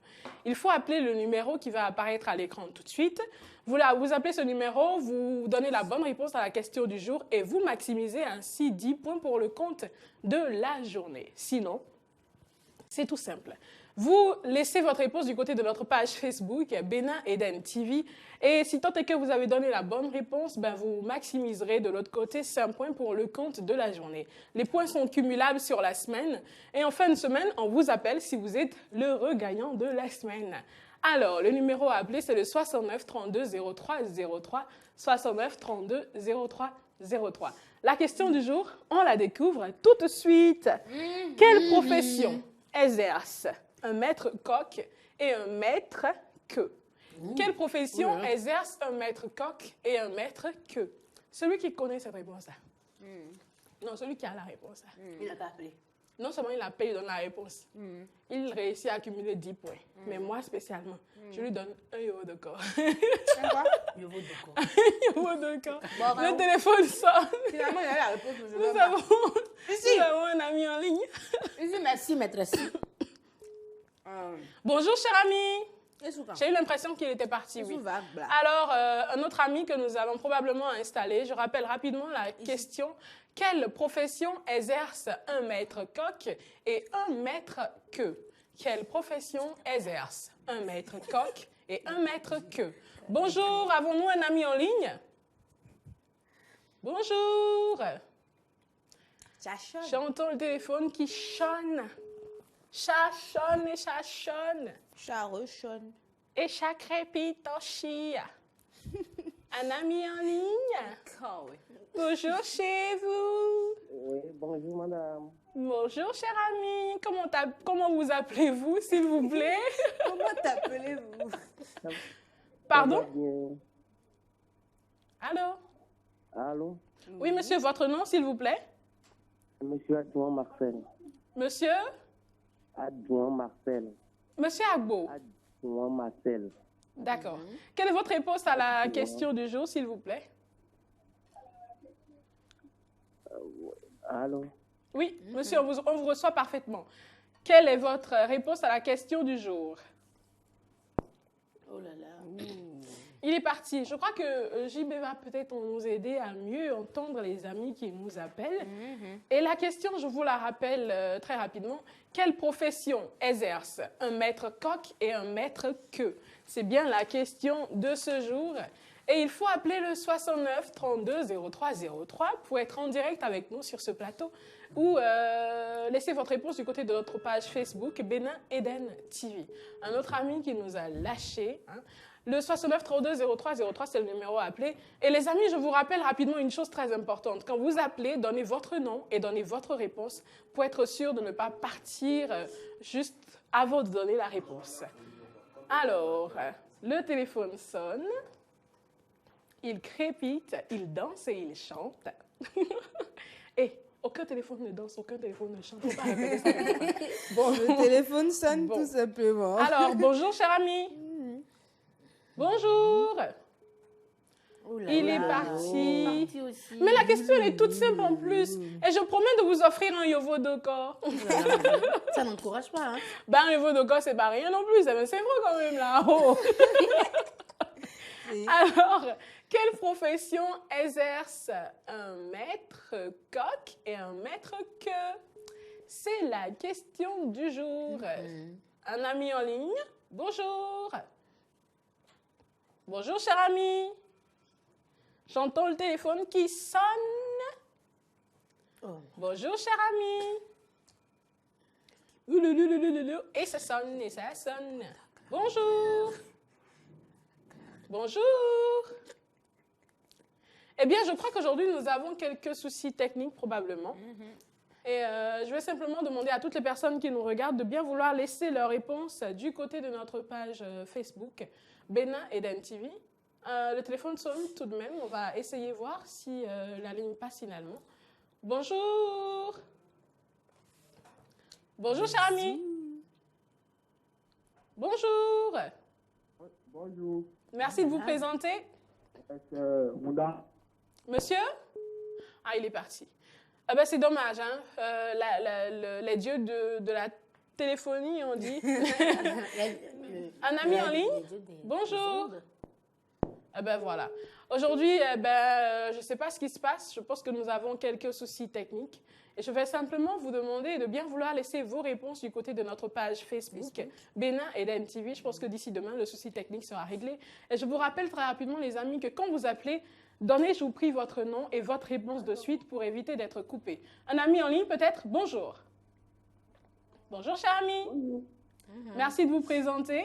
Il faut appeler le numéro qui va apparaître à l'écran tout de suite. Vous appelez ce numéro, vous donnez la bonne réponse à la question du jour et vous maximisez ainsi 10 points pour le compte de la journée. Sinon, C'est tout simple. Vous laissez votre réponse du côté de notre page Facebook, Bénin Eden TV. Et si tant est que vous avez donné la bonne réponse, ben vous maximiserez de l'autre côté 5 points pour le compte de la journée. Les points sont cumulables sur la semaine. Et en fin de semaine, on vous appelle si vous êtes l'heureux gagnant de la semaine. Alors, le numéro à appeler, c'est le 69 32 03 03, 69 32 03 03. La question du jour, on la découvre tout de suite. Quelle profession exerce un maître coq et un maître queue? Quelle profession exerce un maître coq et un maître queue? Celui qui connaît cette réponse-là. Non, celui qui a la réponse. Il n'a pas appelé. Non seulement il appelle, il donne la réponse. Il réussit à accumuler 10 points. Mais moi, spécialement, je lui donne un euro de corps. Quoi? Yovo de corps. Yovo de corps. Le téléphone sonne. Finalement, il a la réponse. Nous avons un ami en ligne. Ici, merci, maîtresse. Bonjour, cher ami. J'ai eu l'impression qu'il était parti, oui. Alors, un autre ami que nous allons probablement installer, je rappelle rapidement la question. Quelle profession exerce un maître coq et un maître queue? Quelle profession exerce un maître coq et un maître queue? Bonjour, avons-nous un ami en ligne? Bonjour. J'entends le téléphone qui chonne. Chachonne et chachonne. Charechonne. Et ça crépite en chia. Un ami en ligne? Bonjour chez vous. Oui, bonjour madame. Bonjour cher ami. Comment vous appelez-vous s'il vous plaît? Comment t'appelez-vous? Pardon? Allô? Allô? Oui monsieur, votre nom s'il vous plaît? Monsieur Adjouan Marcel. Monsieur? Adjouan Marcel. Monsieur Agbo? Adjouan Marcel. D'accord. Quelle est votre réponse à la question du jour, s'il vous plaît? Allô? Oui, monsieur, on vous reçoit parfaitement. Quelle est votre réponse à la question du jour? Oh là là. Il est parti. Je crois que JB va peut-être nous aider à mieux entendre les amis qui nous appellent. Et la question, je vous la rappelle très rapidement. Quelle profession exerce un maître coq et un maître queue? C'est bien la question de ce jour. Et il faut appeler le 69 32 03 03 pour être en direct avec nous sur ce plateau ou laisser votre réponse du côté de notre page Facebook Bénin Eden TV. Un autre ami qui nous a lâché. Le 69 32 03 03, c'est le numéro à appeler. Et les amis, je vous rappelle rapidement une chose très importante. Quand vous appelez, donnez votre nom et donnez votre réponse pour être sûr de ne pas partir juste avant de donner la réponse. Alors, le téléphone sonne. Il crépite, il danse et il chante. Et aucun téléphone ne danse, aucun téléphone ne chante. Faut pas répéter ça. Bon, le téléphone sonne tout simplement. Alors, bonjour, cher ami. Bonjour. Il est parti. Mais la question, elle est toute simple en plus. Et je promets de vous offrir un yovo de corps. Ça n'encourage pas, hein? Ben, un yovo de corps, c'est pas rien non plus. C'est vrai quand même, là. Oh. Alors, quelle profession exerce un maître coq et un maître queue? C'est la question du jour. Un ami en ligne? Bonjour. Bonjour, cher ami. J'entends le téléphone qui sonne. Bonjour, cher ami. Et ça sonne, et ça sonne. Bonjour. Bonjour. Eh bien, je crois qu'aujourd'hui, nous avons quelques soucis techniques, probablement. Et je vais simplement demander à toutes les personnes qui nous regardent de bien vouloir laisser leur réponse du côté de notre page Facebook, Bénin Eden TV. Le téléphone sonne tout de même. On va essayer voir si la ligne passe finalement. Bonjour. Bonjour, cher ami. Bonjour. Bonjour. Merci de vous présenter. Monsieur? Ah, il est parti. Ah ben, c'est dommage, hein. Les dieux de la téléphonie, on dit. Un ami en ligne? Bonjour. Ah ben voilà. Aujourd'hui, je ne sais pas ce qui se passe. Je pense que nous avons quelques soucis techniques. Et je vais simplement vous demander de bien vouloir laisser vos réponses du côté de notre page Facebook, Bénin Eden TV. Je pense que d'ici demain, le souci technique sera réglé. Et je vous rappelle très rapidement, les amis, que quand vous appelez, donnez, je vous prie, votre nom et votre réponse de suite pour éviter d'être coupé. Un ami en ligne, peut-être? Bonjour. Bonjour, cher ami. Bonjour. Merci de vous présenter.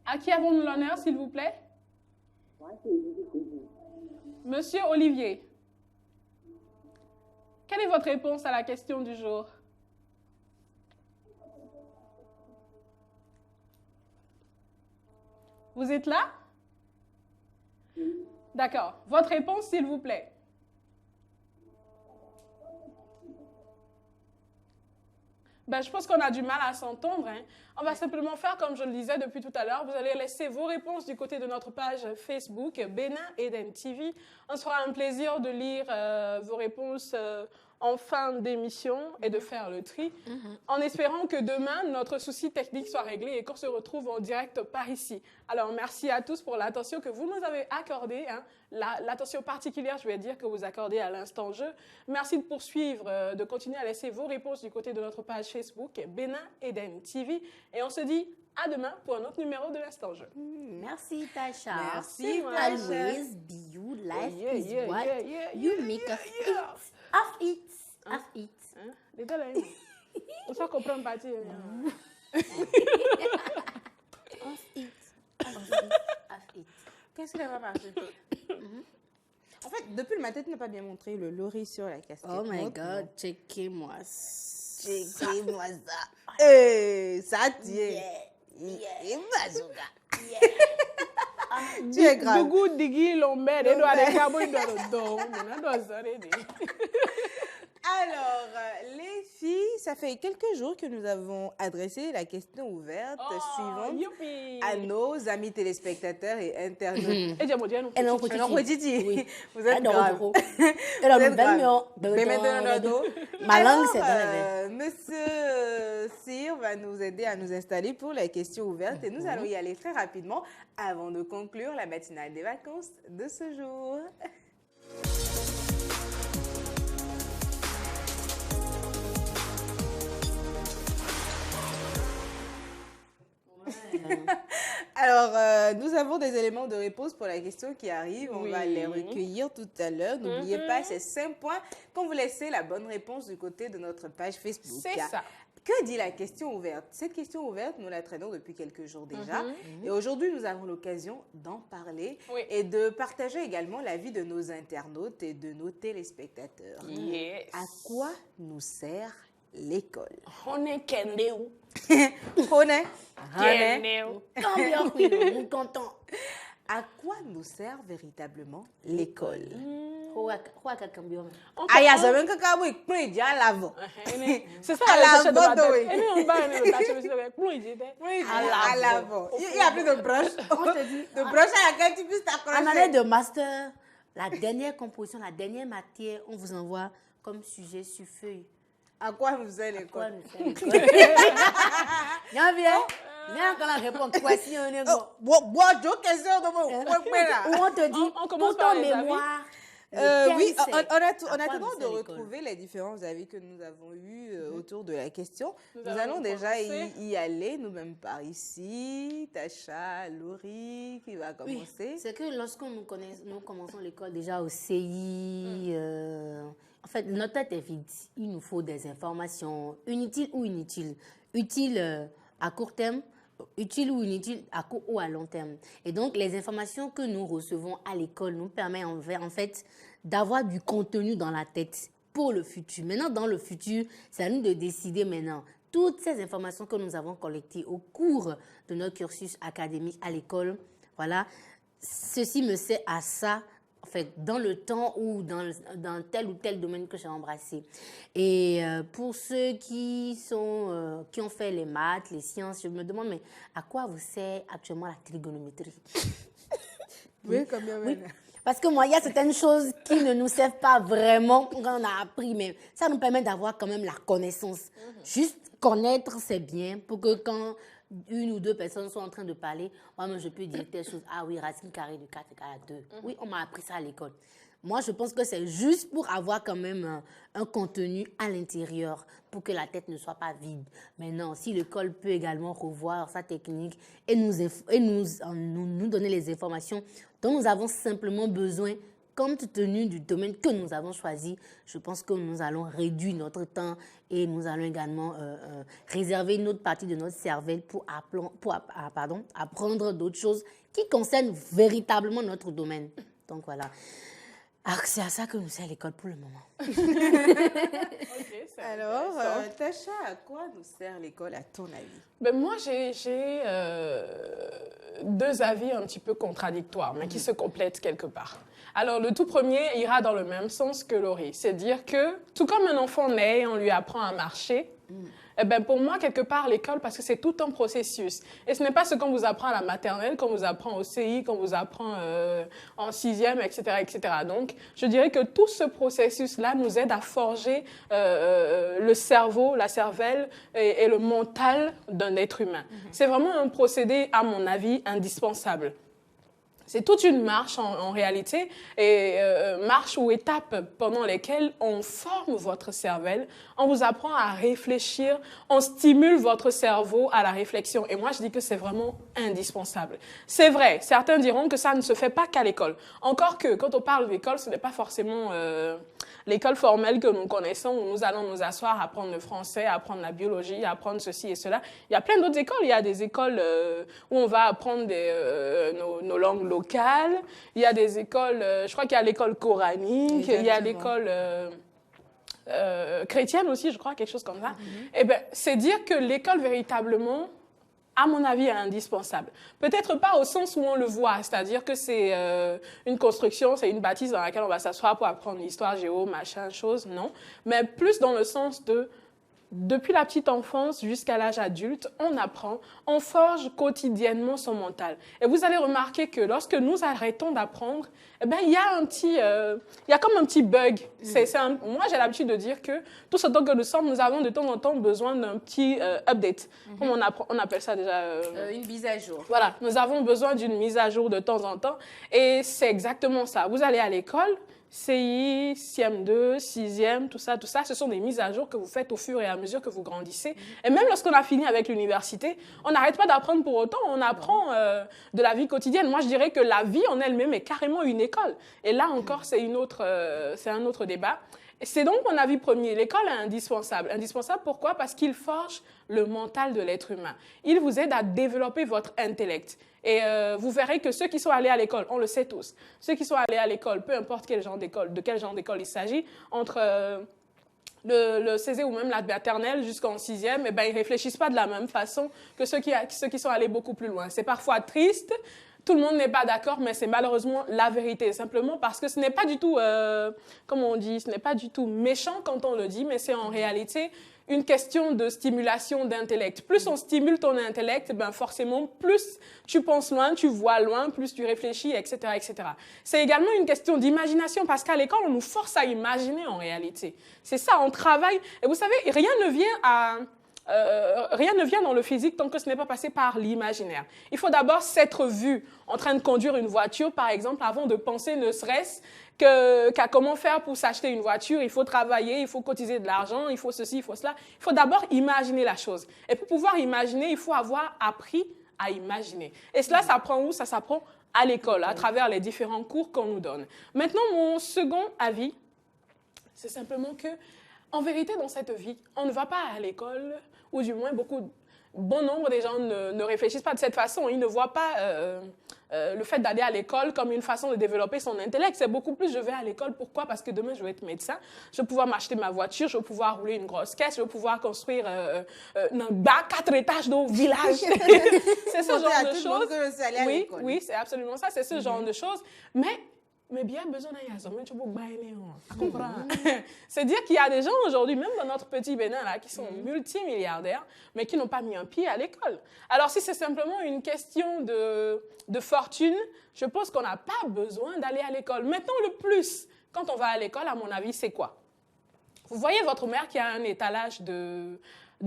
À qui avons-nous l'honneur, s'il vous plaît? Monsieur Olivier. Quelle est votre réponse à la question du jour? Vous êtes là? D'accord. Votre réponse, s'il vous plaît. Je pense qu'on a du mal à s'entendre. Hein. On va simplement faire comme je le disais depuis tout à l'heure. Vous allez laisser vos réponses du côté de notre page Facebook, Bénin Eden TV. On se fera un plaisir de lire vos réponses en fin d'émission et de faire le tri, en espérant que demain, notre souci technique soit réglé et qu'on se retrouve en direct par ici. Alors, merci à tous pour l'attention que vous nous avez accordée, hein, l'attention particulière, je vais dire, que vous accordez à l'instant jeu. Merci de poursuivre, de continuer à laisser vos réponses du côté de notre page Facebook, Bénin Eden TV. Et on se dit à demain pour un autre numéro de l'instant jeu. Merci, Tasha. Merci, Always be you. Life is what you make of it. Of it. Déjà là, on s'en comprend pas. Of it. Qu'est-ce qui n'a pas marché? En fait, depuis le matin, tu n'as pas bien montré le lori sur la casquette. Oh my God, checkez-moi ça. Checkez-moi ça. Ça tient. Tu es grave. Gougou digi l'omber, et doit les cabouilles dans le dos. Alors, les filles, ça fait quelques jours que nous avons adressé la question ouverte suivante à nos amis téléspectateurs et internautes. Vous êtes grave. Ma langue, c'est Monsieur Cyr va nous aider à nous installer pour la question ouverte et nous allons y aller très rapidement avant de conclure la matinale des vacances de ce jour. Alors, nous avons des éléments de réponse pour la question qui arrive. On va les recueillir tout à l'heure. N'oubliez pas ces 5 points qu'on vous laisse la bonne réponse du côté de notre page Facebook. C'est ça. Que dit la question ouverte? Cette question ouverte, nous la traînons depuis quelques jours déjà. Et aujourd'hui, nous avons l'occasion d'en parler et de partager également l'avis de nos internautes et de nos téléspectateurs. Yes. À quoi nous sert l'école? On est Kendeu. On est content. À quoi nous sert véritablement l'école? C'est ça, à l'avant. À l'avant. Il y a plus de broche. De broche à laquelle tu puisses t'accrocher. En année de master, la dernière composition, la dernière matière, on vous envoie comme sujet sur feuille. À quoi nous sert l'école? Bien, bien. Bien quand la réponse question Ou on te dit pour ton mémoire. Oui, on attendant de retrouver les différents avis que nous avons eus autour de la question. Nous allons déjà y aller, nous-mêmes par ici. Tasha, Laurie, qui va commencer. Oui, c'est que lorsque nous commençons l'école déjà au CI, en fait, notre tête est vide. Il nous faut des informations inutiles ou inutiles. Utiles à court terme, utile ou inutile à court ou à long terme. Et donc, les informations que nous recevons à l'école nous permettent en fait d'avoir du contenu dans la tête pour le futur. Maintenant, dans le futur, c'est à nous de décider maintenant. Toutes ces informations que nous avons collectées au cours de notre cursus académique à l'école, voilà, ceci me sert à ça, en fait, dans le temps ou dans tel ou tel domaine que j'ai embrassé. Et pour ceux qui ont fait les maths, les sciences, je me demande, mais à quoi vous sert actuellement la trigonométrie? Oui, comme bien. Oui. Parce que moi, il y a certaines choses qui ne nous servent pas vraiment quand on a appris, mais ça nous permet d'avoir quand même la connaissance. Juste connaître, c'est bien pour que quand une ou deux personnes sont en train de parler, moi, je peux dire telle chose. Ah oui, racine carrée de 4 égale à 2. Oui, on m'a appris ça à l'école. Moi, je pense que c'est juste pour avoir quand même un contenu à l'intérieur, pour que la tête ne soit pas vide. Maintenant, si l'école peut également revoir sa technique et nous donner les informations dont nous avons simplement besoin, compte tenu du domaine que nous avons choisi, je pense que nous allons réduire notre temps et nous allons également réserver une autre partie de notre cervelle pour apprendre d'autres choses qui concernent véritablement notre domaine. Donc voilà. Alors, c'est à ça que nous sert l'école pour le moment. Alors, Tacha, à quoi nous sert l'école à ton avis? Ben moi, j'ai deux avis un petit peu contradictoires, mais qui se complètent quelque part. Alors, le tout premier ira dans le même sens que Laurie. C'est dire que, tout comme un enfant naît, on lui apprend à marcher, eh ben pour moi, quelque part, l'école, parce que c'est tout un processus. Et ce n'est pas ce qu'on vous apprend à la maternelle, qu'on vous apprend au CI, qu'on vous apprend en 6e, etc., etc. Donc, je dirais que tout ce processus-là nous aide à forger le cerveau, la cervelle et le mental d'un être humain. C'est vraiment un procédé, à mon avis, indispensable. C'est toute une marche en réalité, et marche ou étape pendant lesquelles on forme votre cervelle, on vous apprend à réfléchir, on stimule votre cerveau à la réflexion. Et moi, je dis que c'est vraiment indispensable. C'est vrai, certains diront que ça ne se fait pas qu'à l'école. Encore que, quand on parle d'école, ce n'est pas forcément l'école formelle que nous connaissons, où nous allons nous asseoir, apprendre le français, apprendre la biologie, apprendre ceci et cela. Il y a plein d'autres écoles. Il y a des écoles où on va apprendre nos langues locales. Il y a des écoles, je crois qu'il y a l'école coranique, exactement. Il y a l'école chrétienne aussi, je crois, quelque chose comme ça. Eh bien, c'est dire que l'école, véritablement, à mon avis, est indispensable. Peut-être pas au sens où on le voit, c'est-à-dire que c'est une construction, c'est une bâtisse dans laquelle on va s'asseoir pour apprendre l'histoire, géo, machin, chose, non. Mais plus dans le sens de, depuis la petite enfance jusqu'à l'âge adulte, on apprend, on forge quotidiennement son mental. Et vous allez remarquer que lorsque nous arrêtons d'apprendre, eh ben, il y a comme un petit bug. Moi, j'ai l'habitude de dire que tout ce temps que nous sommes, nous avons de temps en temps besoin d'un petit update. Comme on appelle ça déjà une mise à jour. Voilà, nous avons besoin d'une mise à jour de temps en temps. Et c'est exactement ça. Vous allez à l'école, CI, CM2, 6e, tout ça, ce sont des mises à jour que vous faites au fur et à mesure que vous grandissez. Et même lorsqu'on a fini avec l'université, on n'arrête pas d'apprendre pour autant, on apprend de la vie quotidienne. Moi, je dirais que la vie en elle-même est carrément une école. Et là encore, c'est un autre débat. C'est donc mon avis premier. L'école est indispensable. Indispensable pourquoi? Parce qu'il forge le mental de l'être humain. Il vous aide à développer votre intellect. Et vous verrez que ceux qui sont allés à l'école, on le sait tous, ceux qui sont allés à l'école, peu importe quel genre d'école, de quel genre d'école il s'agit, entre le CESE ou même la maternelle jusqu'en 6e, eh ben, ils ne réfléchissent pas de la même façon que ceux qui sont allés beaucoup plus loin. C'est parfois triste. Tout le monde n'est pas d'accord, mais c'est malheureusement la vérité. Simplement parce que ce n'est pas du tout, comme on dit, ce n'est pas du tout méchant quand on le dit, mais c'est en réalité une question de stimulation d'intellect. Plus on stimule ton intellect, ben forcément, plus tu penses loin, tu vois loin, plus tu réfléchis, etc., etc. C'est également une question d'imagination, parce qu'à l'école, on nous force à imaginer en réalité. C'est ça, on travaille. Et vous savez, rien ne vient dans le physique tant que ce n'est pas passé par l'imaginaire. Il faut d'abord s'être vu en train de conduire une voiture, par exemple, avant de penser ne serait-ce qu'à comment faire pour s'acheter une voiture. Il faut travailler, il faut cotiser de l'argent, il faut ceci, il faut cela. Il faut d'abord imaginer la chose. Et pour pouvoir imaginer, il faut avoir appris à imaginer. Et cela s'apprend où? Ça s'apprend à l'école, à travers les différents cours qu'on nous donne. Maintenant, mon second avis, c'est simplement que, en vérité, dans cette vie, on ne va pas à l'école, ou du moins bon nombre des gens ne réfléchissent pas de cette façon. Ils ne voient pas le fait d'aller à l'école comme une façon de développer son intellect. C'est beaucoup plus, je vais à l'école. Pourquoi? Parce que demain, je vais être médecin. Je vais pouvoir m'acheter ma voiture, je vais pouvoir rouler une grosse caisse, je vais pouvoir construire un bas 4 étages au village. C'est ce genre de choses. Oui, c'est absolument ça. C'est ce genre de choses. Mais bien besoin c'est dire qu'il y a des gens aujourd'hui, même dans notre petit Bénin, là, qui sont multimilliardaires, mais qui n'ont pas mis un pied à l'école. Alors, si c'est simplement une question de fortune, je pense qu'on n'a pas besoin d'aller à l'école. Maintenant, le plus, quand on va à l'école, à mon avis, c'est quoi? Vous voyez votre mère qui a un étalage de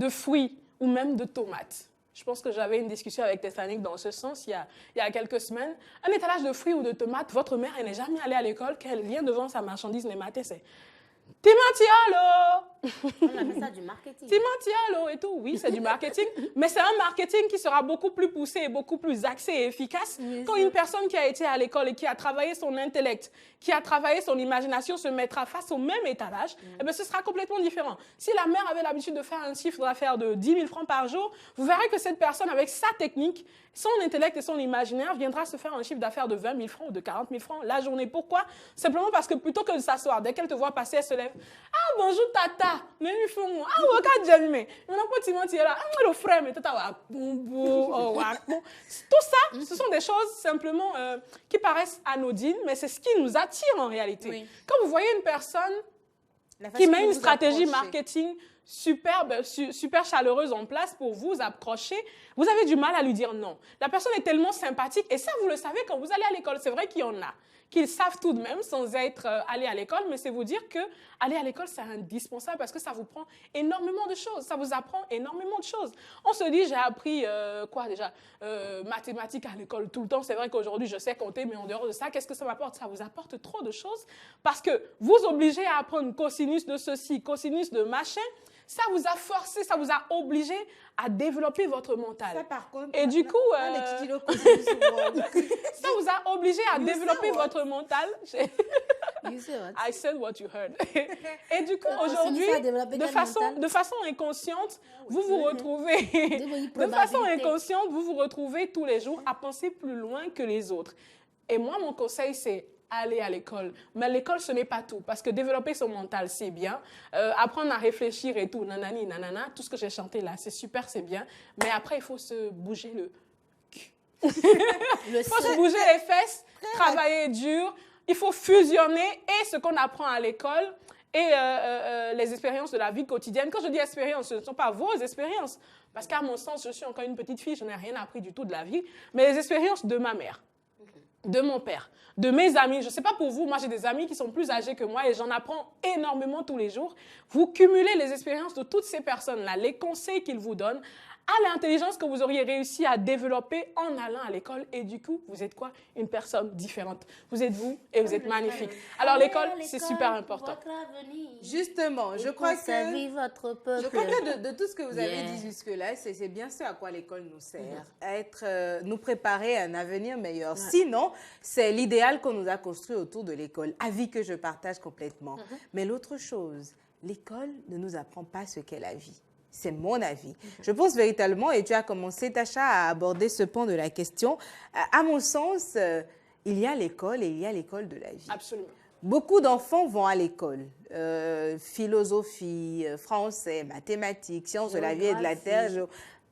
fruits ou même de tomates. Je pense que j'avais une discussion avec Tessanic dans ce sens il y a quelques semaines. Un étalage de fruits ou de tomates, votre mère, elle n'est jamais allée à l'école, qu'elle vient devant sa marchandise les matins, c'est « Timatialo !» On appelle ça du marketing. Timatialo et tout, oui, c'est du marketing. Mais c'est un marketing qui sera beaucoup plus poussé et beaucoup plus axé et efficace quand une personne qui a été à l'école et qui a travaillé son intellect, qui a travaillé son imagination se mettra face au même étalage, eh bien, ce sera complètement différent. Si la mère avait l'habitude de faire un chiffre d'affaires de 10 000 francs par jour, vous verrez que cette personne, avec sa technique, son intellect et son imaginaire, viendra se faire un chiffre d'affaires de 20 000 francs ou de 40 000 francs la journée. Pourquoi? Simplement parce que plutôt que de s'asseoir, dès qu'elle te voit passer, elle se lève. Ah, bonjour, tata. Mais lui, fais moi. Ah, regarde, j'ai mis. Mais non, petit menti là. Ah, le frère, mais tata, tout ça, ce sont des choses simplement qui paraissent anodines, mais c'est ce qui nous attire en réalité. Oui. Quand vous voyez une personne qui met une stratégie marketing superbe, super chaleureuse en place pour vous approcher, vous avez du mal à lui dire non. La personne est tellement sympathique, et ça, vous le savez quand vous allez à l'école. C'est vrai qu'il y en a qu'ils savent tout de même sans être allés à l'école, mais c'est vous dire que aller à l'école, c'est indispensable parce que ça vous prend énormément de choses, ça vous apprend énormément de choses. On se dit, j'ai appris quoi déjà mathématiques à l'école tout le temps. C'est vrai qu'aujourd'hui, je sais compter, mais en dehors de ça, qu'est-ce que ça m'apporte? Ça vous apporte trop de choses parce que vous obligez à apprendre cosinus de ceci, cosinus de machin. Ça vous a forcé, ça vous a obligé à développer votre mental. Ça, par contre, et du coup, ça vous a obligé à développer votre mental. I said what you heard. Et du coup, aujourd'hui, de façon inconsciente, vous vous retrouvez tous les jours à penser plus loin que les autres. Et moi, mon conseil, c'est aller à l'école. Mais l'école, ce n'est pas tout. Parce que développer son mental, c'est bien. Apprendre à réfléchir et tout, nanani, nanana, tout ce que j'ai chanté là, c'est super, c'est bien. Mais après, il faut se bouger le cul. Il faut se bouger les fesses, travailler dur. Il faut fusionner et ce qu'on apprend à l'école et les expériences de la vie quotidienne. Quand je dis expériences, ce ne sont pas vos expériences. Parce qu'à mon sens, je suis encore une petite fille, je n'ai rien appris du tout de la vie. Mais les expériences de ma mère, de mon père, de mes amis. Je ne sais pas pour vous, moi j'ai des amis qui sont plus âgés que moi et j'en apprends énormément tous les jours. Vous cumulez les expériences de toutes ces personnes-là, les conseils qu'ils vous donnent, à l'intelligence que vous auriez réussi à développer en allant à l'école. Et du coup, vous êtes quoi? Une personne différente. Vous êtes vous et vous êtes magnifique. Alors l'école, c'est super important. Justement, je crois que de tout ce que vous avez dit jusque-là, c'est bien ce à quoi l'école nous sert. Nous préparer à un avenir meilleur. Sinon, c'est l'idéal qu'on nous a construit autour de l'école. Avis que je partage complètement. Mais l'autre chose, l'école ne nous apprend pas ce qu'est la vie. C'est mon avis. Je pense véritablement, et tu as commencé, Tacha, à aborder ce pan de la question. À mon sens, il y a l'école et il y a l'école de la vie. Absolument. Beaucoup d'enfants vont à l'école. Philosophie, français, mathématiques, sciences de la vie et de la terre,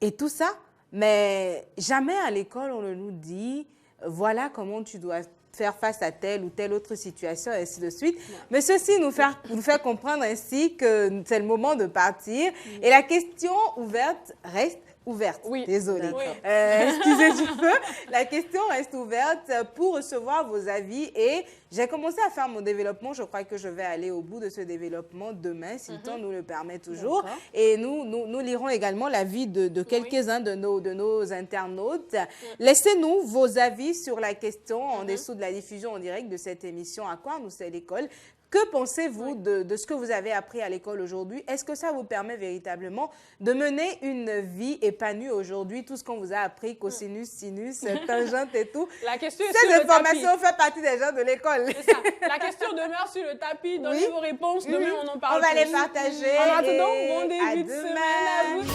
et tout ça. Mais jamais à l'école, on ne nous dit, voilà comment tu dois faire face à telle ou telle autre situation, et ainsi de suite. Mais ceci nous fait comprendre ainsi que c'est le moment de partir. Et la question ouverte reste ouverte. Oui. Désolée. Oui. Excusez du peu. La question reste ouverte pour recevoir vos avis. Et j'ai commencé à faire mon développement. Je crois que je vais aller au bout de ce développement demain, si le temps nous le permet toujours. Et nous lirons également l'avis de quelques-uns de nos internautes. Laissez-nous vos avis sur la question en dessous de la diffusion en direct de cette émission. À quoi nous sert l'école? Que pensez-vous de ce que vous avez appris à l'école aujourd'hui? Est-ce que ça vous permet véritablement de mener une vie épanouie aujourd'hui? Tout ce qu'on vous a appris, cosinus, sinus, tangente et tout. La question est Ces informations font partie des gens de l'école. C'est ça. La question demeure sur le tapis. Donnez vos réponses. Demain, on en parle. On va les partager. En attendant, bon début de semaine à vous.